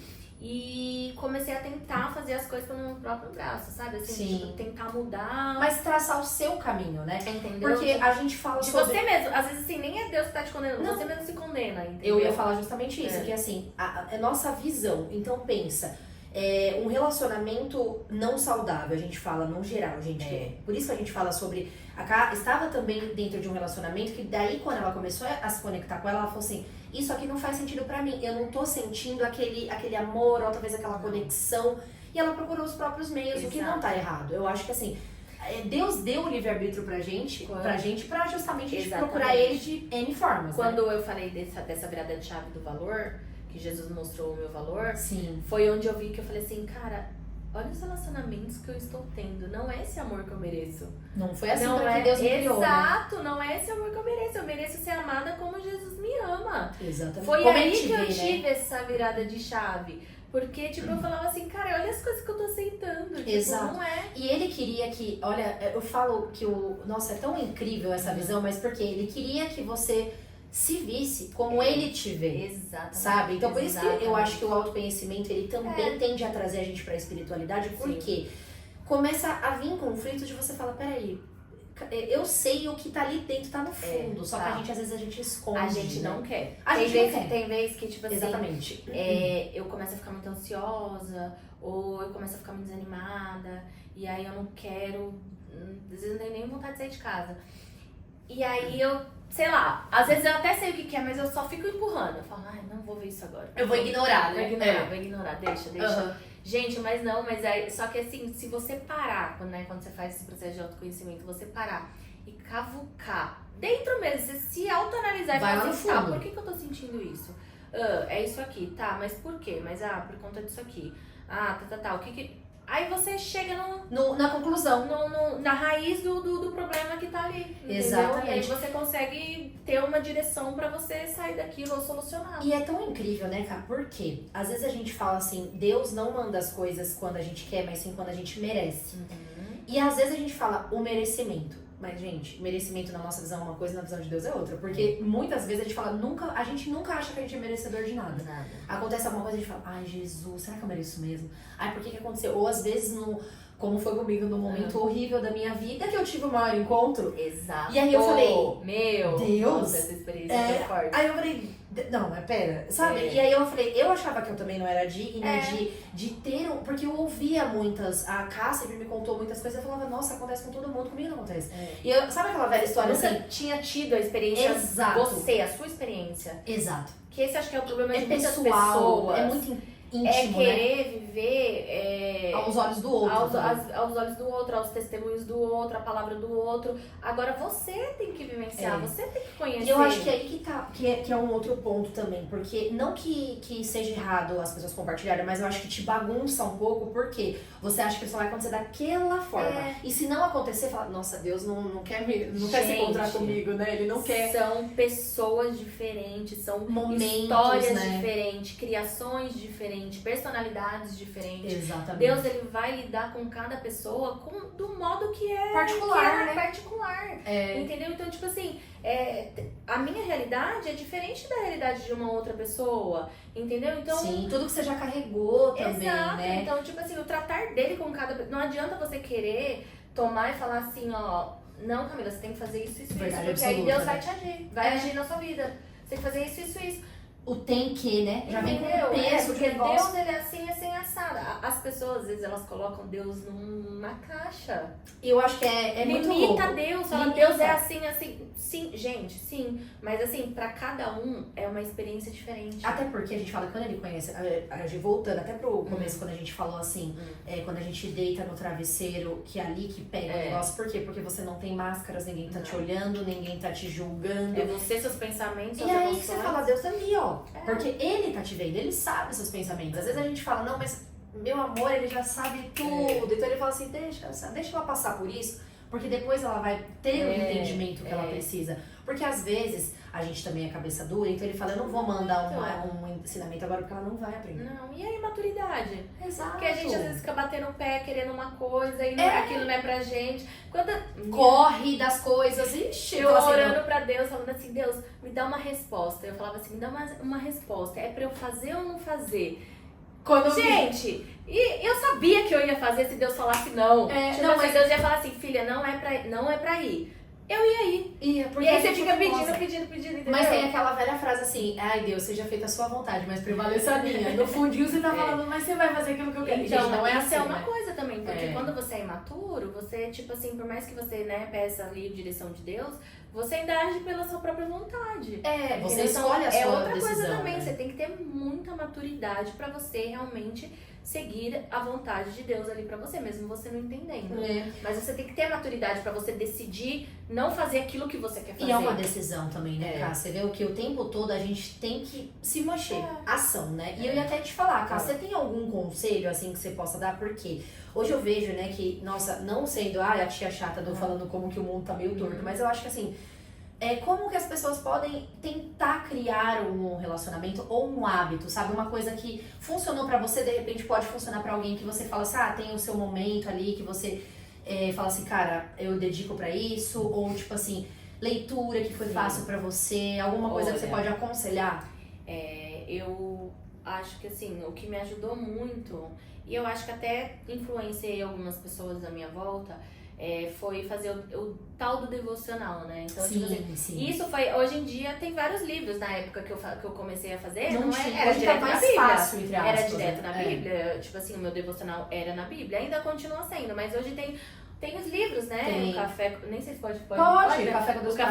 Speaker 2: e comecei a tentar fazer as coisas pelo meu próprio braço, sabe? Assim, tipo, tentar mudar.
Speaker 1: Mas traçar o seu caminho, né?
Speaker 2: Entendeu?
Speaker 1: Porque a gente fala
Speaker 2: de
Speaker 1: sobre...
Speaker 2: você mesmo. Às vezes, assim, nem é Deus que tá te condenando,
Speaker 1: Não.
Speaker 2: você mesmo se condena, entendeu?
Speaker 1: Eu ia falar justamente isso, que assim, é nossa visão. Então pensa, um relacionamento não saudável, a gente fala no geral, gente. Por isso que a gente fala sobre... A Ká estava também dentro de um relacionamento que daí quando ela começou a se conectar com ela, ela falou assim, isso aqui não faz sentido pra mim, eu não tô sentindo aquele amor, ou talvez aquela conexão. E ela procurou os próprios meios, o que não tá errado. Eu acho que assim, Deus deu o livre-arbítrio pra gente pra justamente a gente procurar ele de N formas.
Speaker 2: Quando eu falei dessa virada de chave do valor, que Jesus mostrou o meu valor,
Speaker 1: Sim.
Speaker 2: Foi onde eu vi que eu falei assim, cara, olha os relacionamentos que eu estou tendo, não é esse amor que eu mereço.
Speaker 1: Não foi assim
Speaker 2: não
Speaker 1: que Deus me criou,
Speaker 2: exato, não é esse amor que eu mereço ser amada como Jesus me ama.
Speaker 1: Exatamente.
Speaker 2: Foi
Speaker 1: como
Speaker 2: aí
Speaker 1: que
Speaker 2: eu tive essa virada de chave. Porque, tipo, eu falava assim, cara, olha as coisas que eu tô aceitando. Tipo,
Speaker 1: Exato.
Speaker 2: não é.
Speaker 1: E ele queria que, olha, eu falo que nossa, é tão incrível essa visão, mas porque ele queria que você se visse como ele te vê.
Speaker 2: Exatamente.
Speaker 1: Sabe? Então por isso que eu acho que o autoconhecimento, ele também tende a trazer a gente pra espiritualidade, porque começa a vir conflitos de você falar, peraí, eu sei o que tá ali dentro, tá no fundo, só que a gente às vezes a gente esconde.
Speaker 2: A gente não quer. Tem vezes que, tipo assim,
Speaker 1: exatamente.
Speaker 2: Eu começo a ficar muito ansiosa, ou eu começo a ficar muito desanimada, e aí eu não quero, às vezes não tenho nem vontade de sair de casa. E aí eu, sei lá, às vezes eu até sei o que é, mas eu só fico empurrando. Eu falo, ai, não vou ver isso agora.
Speaker 1: Eu vou ignorar, né?
Speaker 2: Vou ignorar, deixa. Gente, mas não, mas aí, só que assim, se você parar, quando você faz esse processo de autoconhecimento, você parar e cavucar dentro mesmo, você se autoanalisar e
Speaker 1: Vai lá
Speaker 2: falar
Speaker 1: no
Speaker 2: assim, tá,
Speaker 1: fundo.
Speaker 2: por que eu tô sentindo isso? É isso aqui, tá, mas por quê? Mas, por conta disso aqui. O que que... Aí você chega
Speaker 1: Na conclusão.
Speaker 2: na raiz do problema que tá ali, entendeu?
Speaker 1: Exatamente.
Speaker 2: E aí você consegue ter uma direção pra você sair daquilo ou solucionar.
Speaker 1: E é tão incrível, né, cara? Porque às vezes a gente fala assim, Deus não manda as coisas quando a gente quer, mas sim quando a gente merece. E às vezes a gente fala o merecimento. Mas, gente, merecimento na nossa visão é uma coisa, na visão de Deus é outra. Porque muitas vezes a gente fala, a gente nunca acha que a gente é merecedor de nada. Acontece alguma coisa e a gente fala, ai, Jesus, será que eu mereço mesmo? Ai, por que aconteceu? Ou às vezes, como foi comigo no momento horrível da minha vida, que eu tive o maior encontro.
Speaker 2: Exato.
Speaker 1: E aí eu falei,
Speaker 2: meu
Speaker 1: Deus,
Speaker 2: nossa, essa experiência foi forte.
Speaker 1: Aí eu falei, não, mas pera, sabe? E aí eu falei, eu achava que eu também não era digna de ter porque eu ouvia a Cássia sempre me contou muitas coisas, eu falava, nossa, acontece com todo mundo, comigo não acontece. E eu, sabe aquela velha história
Speaker 2: Nunca
Speaker 1: assim?
Speaker 2: tinha tido a experiência,
Speaker 1: Exato.
Speaker 2: a sua experiência.
Speaker 1: Exato.
Speaker 2: Que esse acho que é o problema de muitas
Speaker 1: pessoal,
Speaker 2: pessoas.
Speaker 1: é muito íntimo,
Speaker 2: é
Speaker 1: né?
Speaker 2: querer viver
Speaker 1: Aos olhos do outro.
Speaker 2: aos olhos do outro, aos testemunhos do outro, a palavra do outro. Agora você tem que vivenciar, você tem que conhecer.
Speaker 1: E eu acho que é aí que tá, que é um outro ponto também, porque não que seja errado as pessoas compartilharem, mas eu acho que te bagunça um pouco, porque você acha que só vai acontecer daquela forma. E se não acontecer, fala, nossa, Deus não quer se encontrar comigo, né? Ele não quer.
Speaker 2: São pessoas diferentes, são
Speaker 1: momentos,
Speaker 2: histórias
Speaker 1: né?
Speaker 2: diferentes, criações diferentes, personalidades diferentes.
Speaker 1: Exatamente.
Speaker 2: Deus, ele vai lidar com cada pessoa do modo que é
Speaker 1: particular, né?
Speaker 2: Particular. Entendeu? Então, tipo assim, a minha realidade é diferente da realidade de uma outra pessoa. Entendeu? Então,
Speaker 1: sim, tudo que você já carregou também,
Speaker 2: exato,
Speaker 1: né?
Speaker 2: Então, tipo assim, o tratar dele com cada... Não adianta você querer tomar e falar assim, ó... Não, Camila, você tem que fazer isso,
Speaker 1: Verdade
Speaker 2: porque
Speaker 1: absoluta,
Speaker 2: aí Deus
Speaker 1: né?
Speaker 2: vai te agir. Vai agir na sua vida. Você tem que fazer isso.
Speaker 1: O tem que, né? Já vem com
Speaker 2: Entendeu?
Speaker 1: o peso
Speaker 2: Porque
Speaker 1: de negócio.
Speaker 2: Deus, ele é assim assado. As pessoas, às vezes, elas colocam Deus numa caixa.
Speaker 1: E eu acho que é muito louco.
Speaker 2: Limita Deus, fala, Deus é assim. Sim, gente, sim. Mas assim, pra cada um é uma experiência diferente.
Speaker 1: Até porque a gente fala que quando ele conhece, a gente voltando até pro começo, quando a gente falou assim, quando a gente deita no travesseiro, que é ali que pega o negócio. Por quê? Porque você não tem máscaras, ninguém tá te olhando, ninguém tá te julgando.
Speaker 2: É você, seus pensamentos, suas
Speaker 1: E aí
Speaker 2: emoções.
Speaker 1: que você fala, Deus tá ali, ó. Porque ele tá te vendo, ele sabe seus pensamentos. Às vezes a gente fala, não, mas meu amor, ele já sabe tudo. Então ele fala assim, deixa ela passar por isso, porque depois ela vai ter o entendimento que ela precisa. Porque às vezes a gente também é cabeça dura, então ele fala, eu não vou mandar um ensinamento agora porque ela não vai aprender.
Speaker 2: Não, e aí maturidade?
Speaker 1: Exato.
Speaker 2: Porque a gente às vezes fica batendo o pé, querendo uma coisa e aquilo não é pra gente.
Speaker 1: Corre das coisas, ixi.
Speaker 2: Eu orando pra Deus, falando assim, Deus, me dá uma resposta. Eu falava assim, me dá uma resposta. É pra eu fazer ou não fazer? Gente, e eu sabia que eu ia fazer se Deus falasse não. Mas Deus ia falar assim, filha, não é pra ir. Eu ia ir. E aí você fica pedindo, entendeu?
Speaker 1: Mas tem aquela velha frase assim, ai Deus, seja feita a sua vontade, mas prevaleça a minha. No fundinho você tá falando, mas você vai fazer aquilo que eu quero.
Speaker 2: Então,
Speaker 1: gente, não é
Speaker 2: isso
Speaker 1: assim,
Speaker 2: é uma
Speaker 1: né?
Speaker 2: coisa também, porque quando você é imaturo, você, tipo assim, por mais que você, peça ali direção de Deus, você ainda age pela sua própria vontade.
Speaker 1: Você
Speaker 2: Então,
Speaker 1: escolhe a sua
Speaker 2: outra
Speaker 1: decisão,
Speaker 2: coisa também,
Speaker 1: né?
Speaker 2: você tem que ter muita maturidade pra você realmente seguir a vontade de Deus ali pra você, mesmo você não entendendo. Mas você tem que ter maturidade pra você decidir não fazer aquilo que você quer fazer.
Speaker 1: E é uma decisão também, né, Cá? Você vê o que o tempo todo a gente tem que se mexer. Ação, né? E eu ia até te falar, Cá, você tem algum conselho, assim, que você possa dar? Porque hoje eu vejo, né, que, nossa, não sendo a tia chata do falando como que o mundo tá meio torto, mas eu acho que, assim, como que as pessoas podem tentar criar um relacionamento ou um hábito, sabe? Uma coisa que funcionou pra você, de repente pode funcionar pra alguém que você fala assim, tem o seu momento ali, que você fala assim, cara, eu dedico pra isso, ou tipo assim, leitura que foi fácil pra você, alguma coisa que você pode aconselhar?
Speaker 2: Eu acho que assim, o que me ajudou muito, e eu acho que até influenciei algumas pessoas da minha volta, foi fazer o tal do devocional, né? Então, tipo assim, isso foi, hoje em dia tem vários livros, na época que eu comecei a fazer, era direto na Bíblia.
Speaker 1: Fácil, entre aspas,
Speaker 2: era direto na Bíblia, tipo assim, o meu devocional era na Bíblia, ainda continua sendo, mas hoje tem os livros, né? O café, nem sei se pode,
Speaker 1: né? O Café com Deus Pai.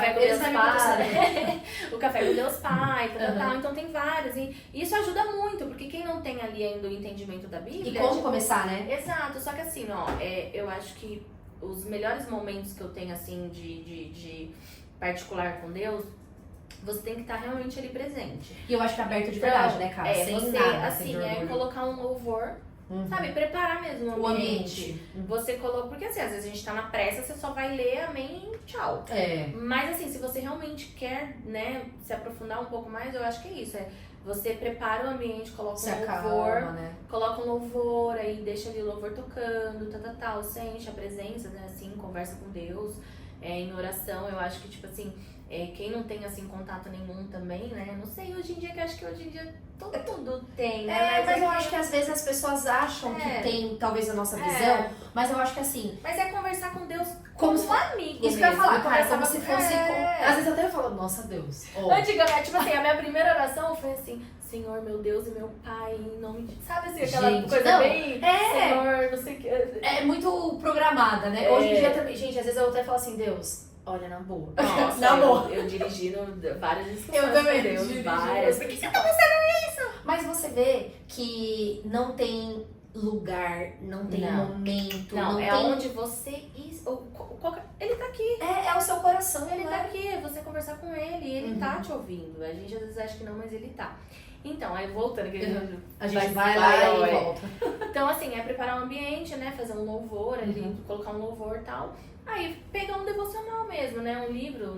Speaker 2: O Café com Deus Pai, tal. Então tem vários. E isso ajuda muito, porque quem não tem ali ainda o entendimento da Bíblia...
Speaker 1: E como começar, né?
Speaker 2: Exato, só que assim, ó, eu acho que os melhores momentos que eu tenho, assim, de particular com Deus, você tem que estar realmente ali presente.
Speaker 1: E eu acho que é aberto de verdade, né, cara? Sem
Speaker 2: você,
Speaker 1: nada,
Speaker 2: assim,
Speaker 1: sem orgulho.
Speaker 2: colocar um louvor, sabe? Preparar mesmo
Speaker 1: O ambiente.
Speaker 2: Você coloca, porque assim, às vezes a gente tá na pressa, você só vai ler amém e tchau. Mas assim, se você realmente quer, né, se aprofundar um pouco mais, eu acho que é isso. Você prepara o ambiente, coloca um louvor,
Speaker 1: né?
Speaker 2: Coloca um louvor, aí deixa ali o louvor tocando, tal, sente a presença, né, assim, conversa com Deus, em oração. Eu acho que, tipo assim, quem não tem, assim, contato nenhum também, né, não sei, hoje em dia, que eu acho que hoje em dia tudo tem, né?
Speaker 1: Mas eu acho que às vezes as pessoas acham que tem, talvez, a nossa visão, mas eu acho que assim...
Speaker 2: Mas é conversar com Deus
Speaker 1: como
Speaker 2: um amigo.
Speaker 1: Isso que eu ia falar, cara, como se fosse... Às vezes até eu falo, nossa Deus.
Speaker 2: Antigamente, tipo assim, a minha primeira oração foi assim, Senhor, meu Deus e meu Pai, em nome de... Sabe assim, aquela coisa bem... Senhor, não sei o que...
Speaker 1: É muito programada, né? Hoje em dia também, gente, às vezes eu até falo assim, Deus... Olha, na boa.
Speaker 2: Nossa,
Speaker 1: na boa.
Speaker 2: Eu dirigindo várias discussões.
Speaker 1: Eu também.
Speaker 2: Com Deus, várias.
Speaker 1: Por que você tá pensando nisso? Mas você vê que não tem lugar, não tem momento.
Speaker 2: Não, é
Speaker 1: tem...
Speaker 2: onde você... Ele tá aqui.
Speaker 1: É o seu coração.
Speaker 2: Ele tá aqui, é você conversar com ele. Ele tá te ouvindo. A gente às vezes acha que não, mas ele tá. Então, aí voltando, que
Speaker 1: a gente vai lá e volta.
Speaker 2: Então, assim, preparar um ambiente, né? Fazer um louvor ali, colocar um louvor e tal. Aí, pegar um devocional mesmo, né? Um livro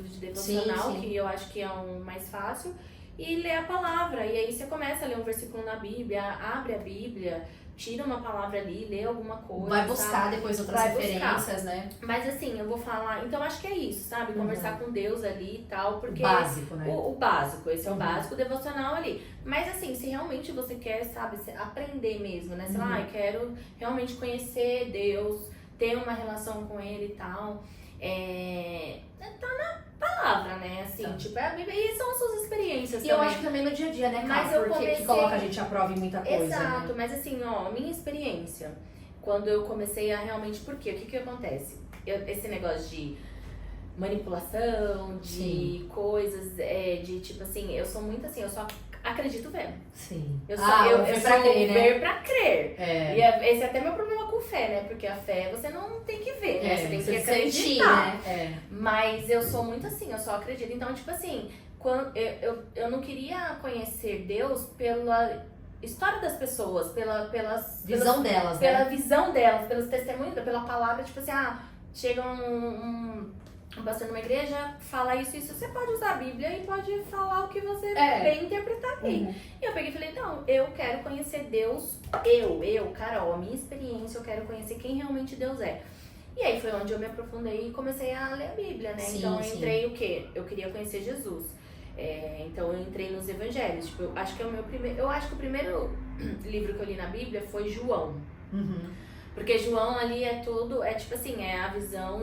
Speaker 2: de devocional, que eu acho que é o mais fácil. E ler a palavra. E aí você começa a ler um versículo na Bíblia, abre a Bíblia, tira uma palavra ali, lê alguma coisa.
Speaker 1: Vai buscar depois outras referências, né?
Speaker 2: Mas assim, eu vou falar... Então, acho que é isso, sabe? Conversar com Deus ali e tal, porque...
Speaker 1: O básico, né?
Speaker 2: O básico, esse é o básico, o devocional ali. Mas assim, se realmente você quer, sabe, aprender mesmo, né? Sei lá, eu quero realmente conhecer Deus, ter uma relação com Ele e tal. Tá na palavra, né? Assim, tipo, a Bíblia. E são suas experiências também.
Speaker 1: Eu acho que também no dia a dia, né, cara?
Speaker 2: Mas
Speaker 1: porque que coloca a gente à prova em muita coisa.
Speaker 2: Exato,
Speaker 1: né?
Speaker 2: Mas assim, ó, minha experiência, quando eu comecei a realmente... Por quê? O que acontece? Esse negócio de manipulação, de coisas, de tipo assim, eu sou muito assim, eu só acredito vendo.
Speaker 1: Sim.
Speaker 2: Eu sou
Speaker 1: pra crer, né?
Speaker 2: ver pra crer.
Speaker 1: E
Speaker 2: esse é até meu problema com fé, né? Porque a fé você não tem que ver, né? Você tem que acreditar.
Speaker 1: Sentir, né?
Speaker 2: Mas eu sou muito assim, eu só acredito. Então, tipo assim, quando eu não queria conhecer Deus pela história das pessoas, pela
Speaker 1: visão delas,
Speaker 2: pela
Speaker 1: né?
Speaker 2: visão delas, pelos testemunhos, pela palavra, tipo assim, chega um pastor numa igreja, fala isso, você pode usar a Bíblia e pode falar o que você bem interpretar ali. E eu peguei e falei, não, eu quero conhecer Deus, Carol, a minha experiência, eu quero conhecer quem realmente Deus é. E aí foi onde eu me aprofundei e comecei a ler a Bíblia, né? Então eu entrei o quê? Eu queria conhecer Jesus. Então eu entrei nos evangelhos. Tipo, eu acho que o primeiro livro que eu li na Bíblia foi João. Porque João ali tipo assim, é a visão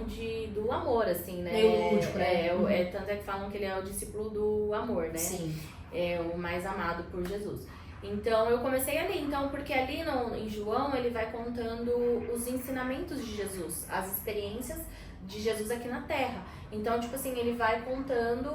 Speaker 2: do amor, assim, né?
Speaker 1: Meio lúdico, né?
Speaker 2: Tanto é que falam que ele é o discípulo do amor, né?
Speaker 1: Sim.
Speaker 2: É o mais amado por Jesus. Então eu comecei ali, porque ali em João ele vai contando os ensinamentos de Jesus, as experiências de Jesus aqui na Terra. Então, tipo assim, ele vai contando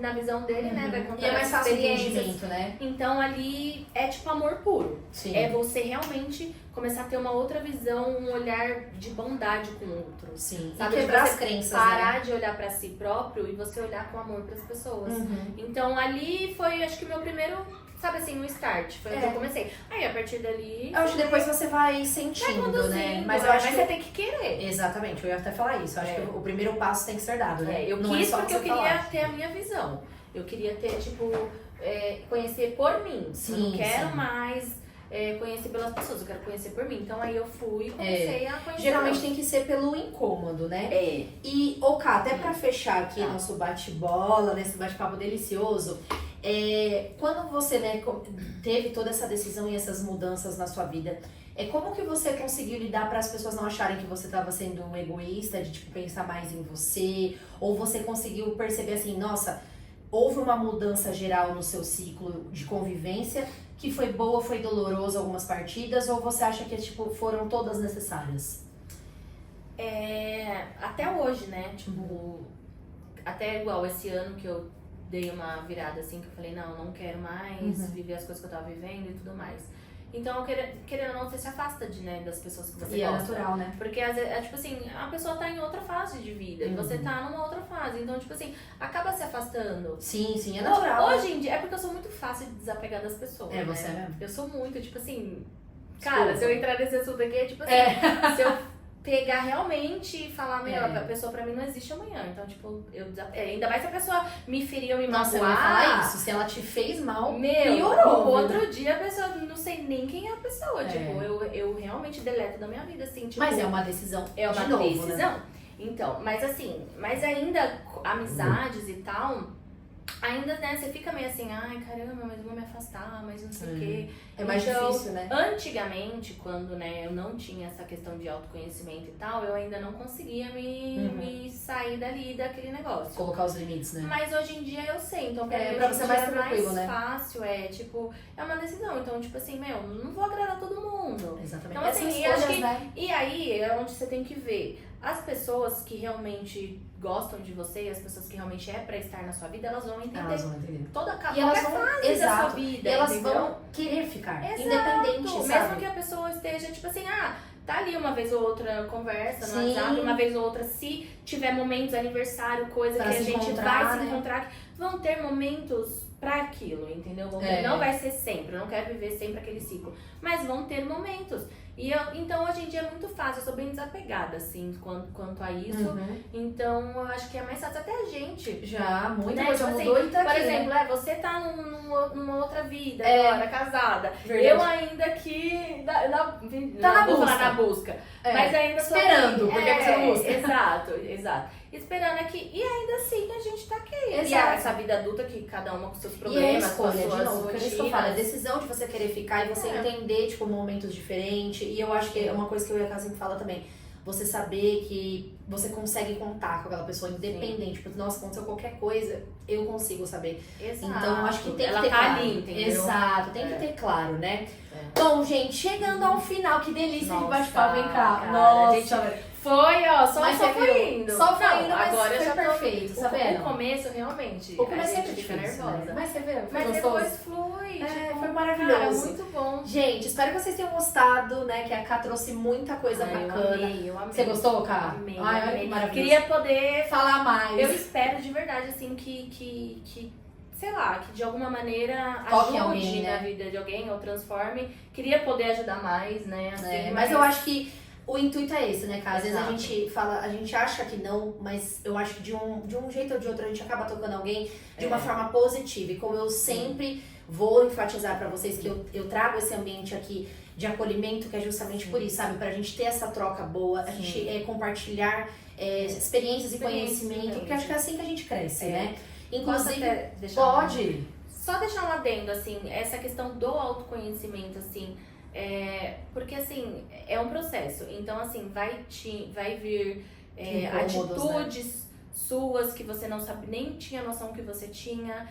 Speaker 2: na visão dele, né? Vai contando
Speaker 1: e é mais fácil o
Speaker 2: experiências.
Speaker 1: entendimento, né?
Speaker 2: Então ali é tipo amor puro.
Speaker 1: Sim.
Speaker 2: É você realmente começar a ter uma outra visão, um olhar de bondade com o outro.
Speaker 1: Sim.
Speaker 2: Sabe?
Speaker 1: E quebrar
Speaker 2: você
Speaker 1: as crenças,
Speaker 2: parar
Speaker 1: né?
Speaker 2: de olhar pra si próprio e você olhar com amor pras pessoas. Então ali foi, acho que meu primeiro, sabe assim, um start. Foi onde eu comecei. Aí a partir dali...
Speaker 1: Eu acho que depois você vai sentindo, né? Mas eu acho que
Speaker 2: você tem que querer.
Speaker 1: Exatamente, eu ia até falar isso. Eu acho que o primeiro passo tem que ser dado, né?
Speaker 2: Eu
Speaker 1: não
Speaker 2: quis
Speaker 1: é só
Speaker 2: porque eu queria
Speaker 1: falar.
Speaker 2: ter a minha visão. Eu queria ter, tipo, conhecer por mim.
Speaker 1: Sim,
Speaker 2: eu não quero mais conhecer pelas pessoas, eu quero conhecer por mim. Então aí eu fui e comecei a conhecer.
Speaker 1: Geralmente tem que ser pelo incômodo, né? E, Ká, até pra fechar aqui nosso bate-bola, nesse bate-papo delicioso, quando você, né, teve toda essa decisão e essas mudanças na sua vida, como que você conseguiu lidar para as pessoas não acharem que você estava sendo um egoísta, de tipo pensar mais em você, ou você conseguiu perceber assim, nossa, houve uma mudança geral no seu ciclo de convivência que foi boa, foi doloroso algumas partidas, ou você acha que tipo foram todas necessárias?
Speaker 2: Até hoje, né? Tipo, até igual esse ano que eu dei uma virada assim, que eu falei, não quero mais viver as coisas que eu tava vivendo e tudo mais. Então, querendo ou não, você se afasta das pessoas que você
Speaker 1: E
Speaker 2: gosta.
Speaker 1: é natural, né?
Speaker 2: Porque, às vezes, tipo assim, a pessoa tá em outra fase de vida e você tá numa outra fase. Então, tipo assim, acaba se afastando.
Speaker 1: Sim, é natural.
Speaker 2: Hoje em dia, é porque eu sou muito fácil de desapegar das pessoas, né?
Speaker 1: Você mesmo.
Speaker 2: Eu sou muito, tipo assim... Cara, se eu entrar nesse assunto aqui, é tipo assim... Se eu pegar realmente e falar, a pessoa pra mim não existe amanhã. Então, tipo, ainda mais se a pessoa me ferir ou me magoar.
Speaker 1: Nossa, eu ia falar isso. Se ela te fez mal,
Speaker 2: piorou. No outro dia a pessoa, não sei nem quem é a pessoa. Tipo, eu realmente deleto da minha vida, assim. Tipo,
Speaker 1: mas é uma decisão.
Speaker 2: É uma
Speaker 1: decisão.
Speaker 2: Né? Então, mas assim, ainda amizades e tal... Ainda, você fica meio assim, ai, caramba, mas eu vou me afastar, mas não sei o quê.
Speaker 1: É mais difícil, né?
Speaker 2: Antigamente, quando, eu não tinha essa questão de autoconhecimento e tal, eu ainda não conseguia me sair dali daquele negócio.
Speaker 1: Colocar os limites, né?
Speaker 2: Mas hoje em dia eu sei, então pra
Speaker 1: você é mais tranquilo,
Speaker 2: mais fácil, é uma decisão. Então, tipo assim, não vou agradar todo mundo.
Speaker 1: Exatamente.
Speaker 2: Então, assim, e aí é onde você tem que ver. As pessoas que realmente gostam de você e as pessoas que realmente é pra estar na sua vida, elas vão entender. Toda
Speaker 1: e elas
Speaker 2: vão,
Speaker 1: fase
Speaker 2: da sua vida,
Speaker 1: e elas
Speaker 2: entendeu?
Speaker 1: vão querer ficar, independente, sabe?
Speaker 2: Mesmo que a pessoa esteja, tipo assim, tá ali uma vez ou outra conversa no WhatsApp, uma vez ou outra, se tiver momentos, aniversário, coisa pra que a gente vai se encontrar, vão ter momentos pra aquilo, entendeu? Não vai ser sempre, eu não quero viver sempre aquele ciclo, mas vão ter momentos. Então, hoje em dia é muito fácil, eu sou bem desapegada, assim, quanto a isso. Então, eu acho que é mais fácil até a gente.
Speaker 1: Já, muita coisa mudou e tá aqui.
Speaker 2: Por exemplo, você tá numa outra vida agora, casada. Verdade. Eu ainda aqui, na busca. Mas ainda
Speaker 1: esperando, porque você não busca.
Speaker 2: Exato. Esperando aqui. E ainda assim, a gente tá aqui. E essa vida adulta que cada uma com seus problemas,
Speaker 1: e a escolha,
Speaker 2: com suas rotinas.
Speaker 1: Que é isso que eu falo, a decisão de você querer ficar e você entender, tipo, momentos diferentes. E eu acho que é uma coisa que eu e a Cá sempre fala também. Você saber que você consegue contar com aquela pessoa independente. Tipo, nossa, aconteceu qualquer coisa, eu consigo saber.
Speaker 2: Exato.
Speaker 1: Então, eu acho que tem que ter
Speaker 2: tá
Speaker 1: claro.
Speaker 2: Ali, entendeu?
Speaker 1: Exato, tem que ter claro, né? Bom, gente, chegando ao final, que delícia de bate-papo, vem cá. Nossa,
Speaker 2: foi, só foi indo.
Speaker 1: Só foi indo, mas
Speaker 2: agora
Speaker 1: foi
Speaker 2: já
Speaker 1: perfeito, tá vendo?
Speaker 2: O começo, realmente,
Speaker 1: o começo
Speaker 2: a gente
Speaker 1: fica
Speaker 2: nervosa.
Speaker 1: Né? Mas você viu?
Speaker 2: Mas depois flui.
Speaker 1: Foi maravilhoso.
Speaker 2: Cara, muito bom.
Speaker 1: Gente, espero que vocês tenham gostado, né? Que a Cá trouxe muita coisa bacana.
Speaker 2: Eu amei.
Speaker 1: Você gostou, Cá?
Speaker 2: Amei.
Speaker 1: Olha que maravilhoso.
Speaker 2: Queria poder
Speaker 1: falar mais.
Speaker 2: Eu espero de verdade, assim, que sei lá, que de alguma maneira
Speaker 1: toque
Speaker 2: ajude
Speaker 1: alguém, né?
Speaker 2: na vida de alguém ou transforme. Queria poder ajudar mais, né? Assim,
Speaker 1: mas eu acho que o intuito é esse, né, Cá? Às vezes
Speaker 2: Exato.
Speaker 1: a gente fala, a gente acha que não, mas eu acho que de um jeito ou de outro a gente acaba tocando alguém de uma forma positiva. E como eu sempre vou enfatizar pra vocês que eu trago esse ambiente aqui de acolhimento, que é justamente por isso, sabe? Pra gente ter essa troca boa, a gente compartilhar experiências e conhecimento, porque acho que é assim que a gente cresce, né? Inclusive, pode.
Speaker 2: Só deixar um adendo, assim, essa questão do autoconhecimento, assim, porque, assim, é um processo. Então, assim, vai vir atitudes suas que você não sabe, nem tinha noção que você tinha,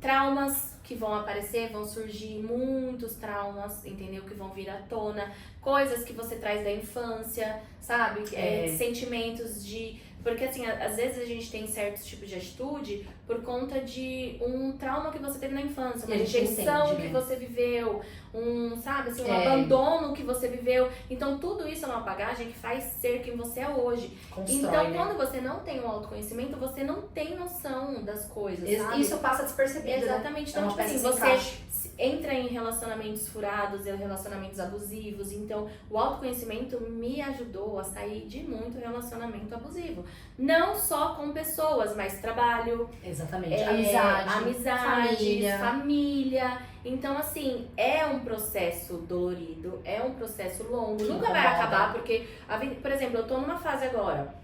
Speaker 2: traumas que vão aparecer, vão surgir muitos traumas, entendeu? Que vão vir à tona, coisas que você traz da infância, sabe? Sentimentos de... Porque, assim, às vezes a gente tem certos tipos de atitude por conta de um trauma que você teve na infância, uma rejeição que você viveu, sabe, assim, um abandono que você viveu. Então, tudo isso é uma bagagem que faz ser quem você é hoje.
Speaker 1: Constrói,
Speaker 2: então, quando você não tem um autoconhecimento, você não tem noção das coisas, sabe?
Speaker 1: Isso passa despercebido.
Speaker 2: Exatamente. Então, tipo assim, você entra em relacionamentos furados, em relacionamentos abusivos. Então, o autoconhecimento me ajudou a sair de muito relacionamento abusivo. Não só com pessoas, mas trabalho.
Speaker 1: Exatamente. Amizade,
Speaker 2: família. Então, assim, é um processo dolorido, é um processo longo. Nunca vai acabar, porque, por exemplo, eu tô numa fase agora.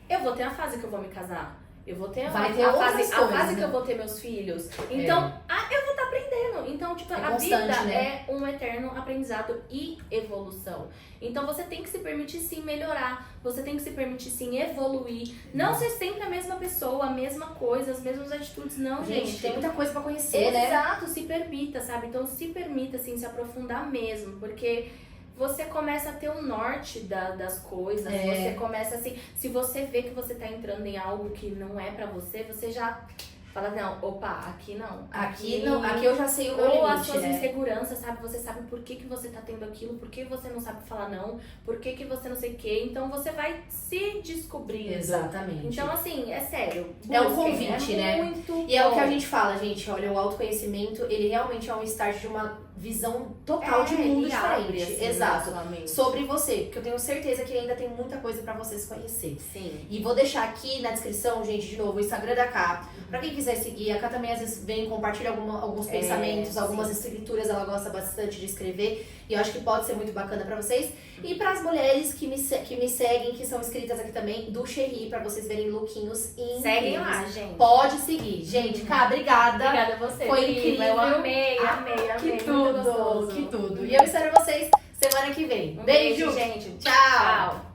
Speaker 2: Eu vou ter a fase que eu vou me casar. Eu vou ter a fase que eu vou ter meus filhos. Então, eu vou estar aprendendo. Então, tipo, a vida é um eterno aprendizado e evolução. Então, você tem que se permitir sim melhorar. Você tem que se permitir sim evoluir. Não ser sempre a mesma pessoa, a mesma coisa, as mesmas atitudes. Não, gente.
Speaker 1: Tem muita coisa pra conhecer, né?
Speaker 2: Exato, se permita, sabe? Então, se permita, assim, se aprofundar mesmo. Porque você começa a ter o norte das coisas. Você começa assim, se você vê que você tá entrando em algo que não é pra você, você já fala, não, opa, aqui não.
Speaker 1: Aqui não, aqui eu já sei o meu limite,
Speaker 2: ou as suas
Speaker 1: né?
Speaker 2: inseguranças, sabe? Você sabe por que você tá tendo aquilo, por que você não sabe falar não, por que você não sei o quê. Então você vai se descobrindo.
Speaker 1: Exatamente.
Speaker 2: Então, assim, é sério.
Speaker 1: É um
Speaker 2: busquem,
Speaker 1: convite,
Speaker 2: é
Speaker 1: né?
Speaker 2: Muito
Speaker 1: E é o que a
Speaker 2: bom.
Speaker 1: gente fala, gente, olha, o autoconhecimento, ele realmente é um start de uma visão total de mundo
Speaker 2: ele abre,
Speaker 1: diferente.
Speaker 2: assim,
Speaker 1: Exato.
Speaker 2: sua mente.
Speaker 1: Sobre você, porque eu tenho certeza que ainda tem muita coisa pra vocês conhecer.
Speaker 2: Sim.
Speaker 1: E vou deixar aqui na descrição, gente, de novo, o Instagram da Ká. Pra quem quiser seguir, a Ká também às vezes vem, compartilha alguns pensamentos,
Speaker 2: sim.
Speaker 1: algumas escrituras, ela gosta bastante de escrever. E eu acho que pode ser muito bacana pra vocês. E pras mulheres que me seguem, que são inscritas aqui também, do Cherry, pra vocês verem lookinhos incríveis.
Speaker 2: Seguem lá, gente.
Speaker 1: Pode seguir. Gente, Ká, obrigada.
Speaker 2: Obrigada a você.
Speaker 1: Foi
Speaker 2: prima.
Speaker 1: incrível.
Speaker 2: Eu amei.
Speaker 1: Que
Speaker 2: Muito
Speaker 1: tudo,
Speaker 2: gostoso.
Speaker 1: que tudo. E eu espero vocês semana que vem.
Speaker 2: Um
Speaker 1: Beijo,
Speaker 2: beijo, gente.
Speaker 1: Tchau.
Speaker 2: Tchau.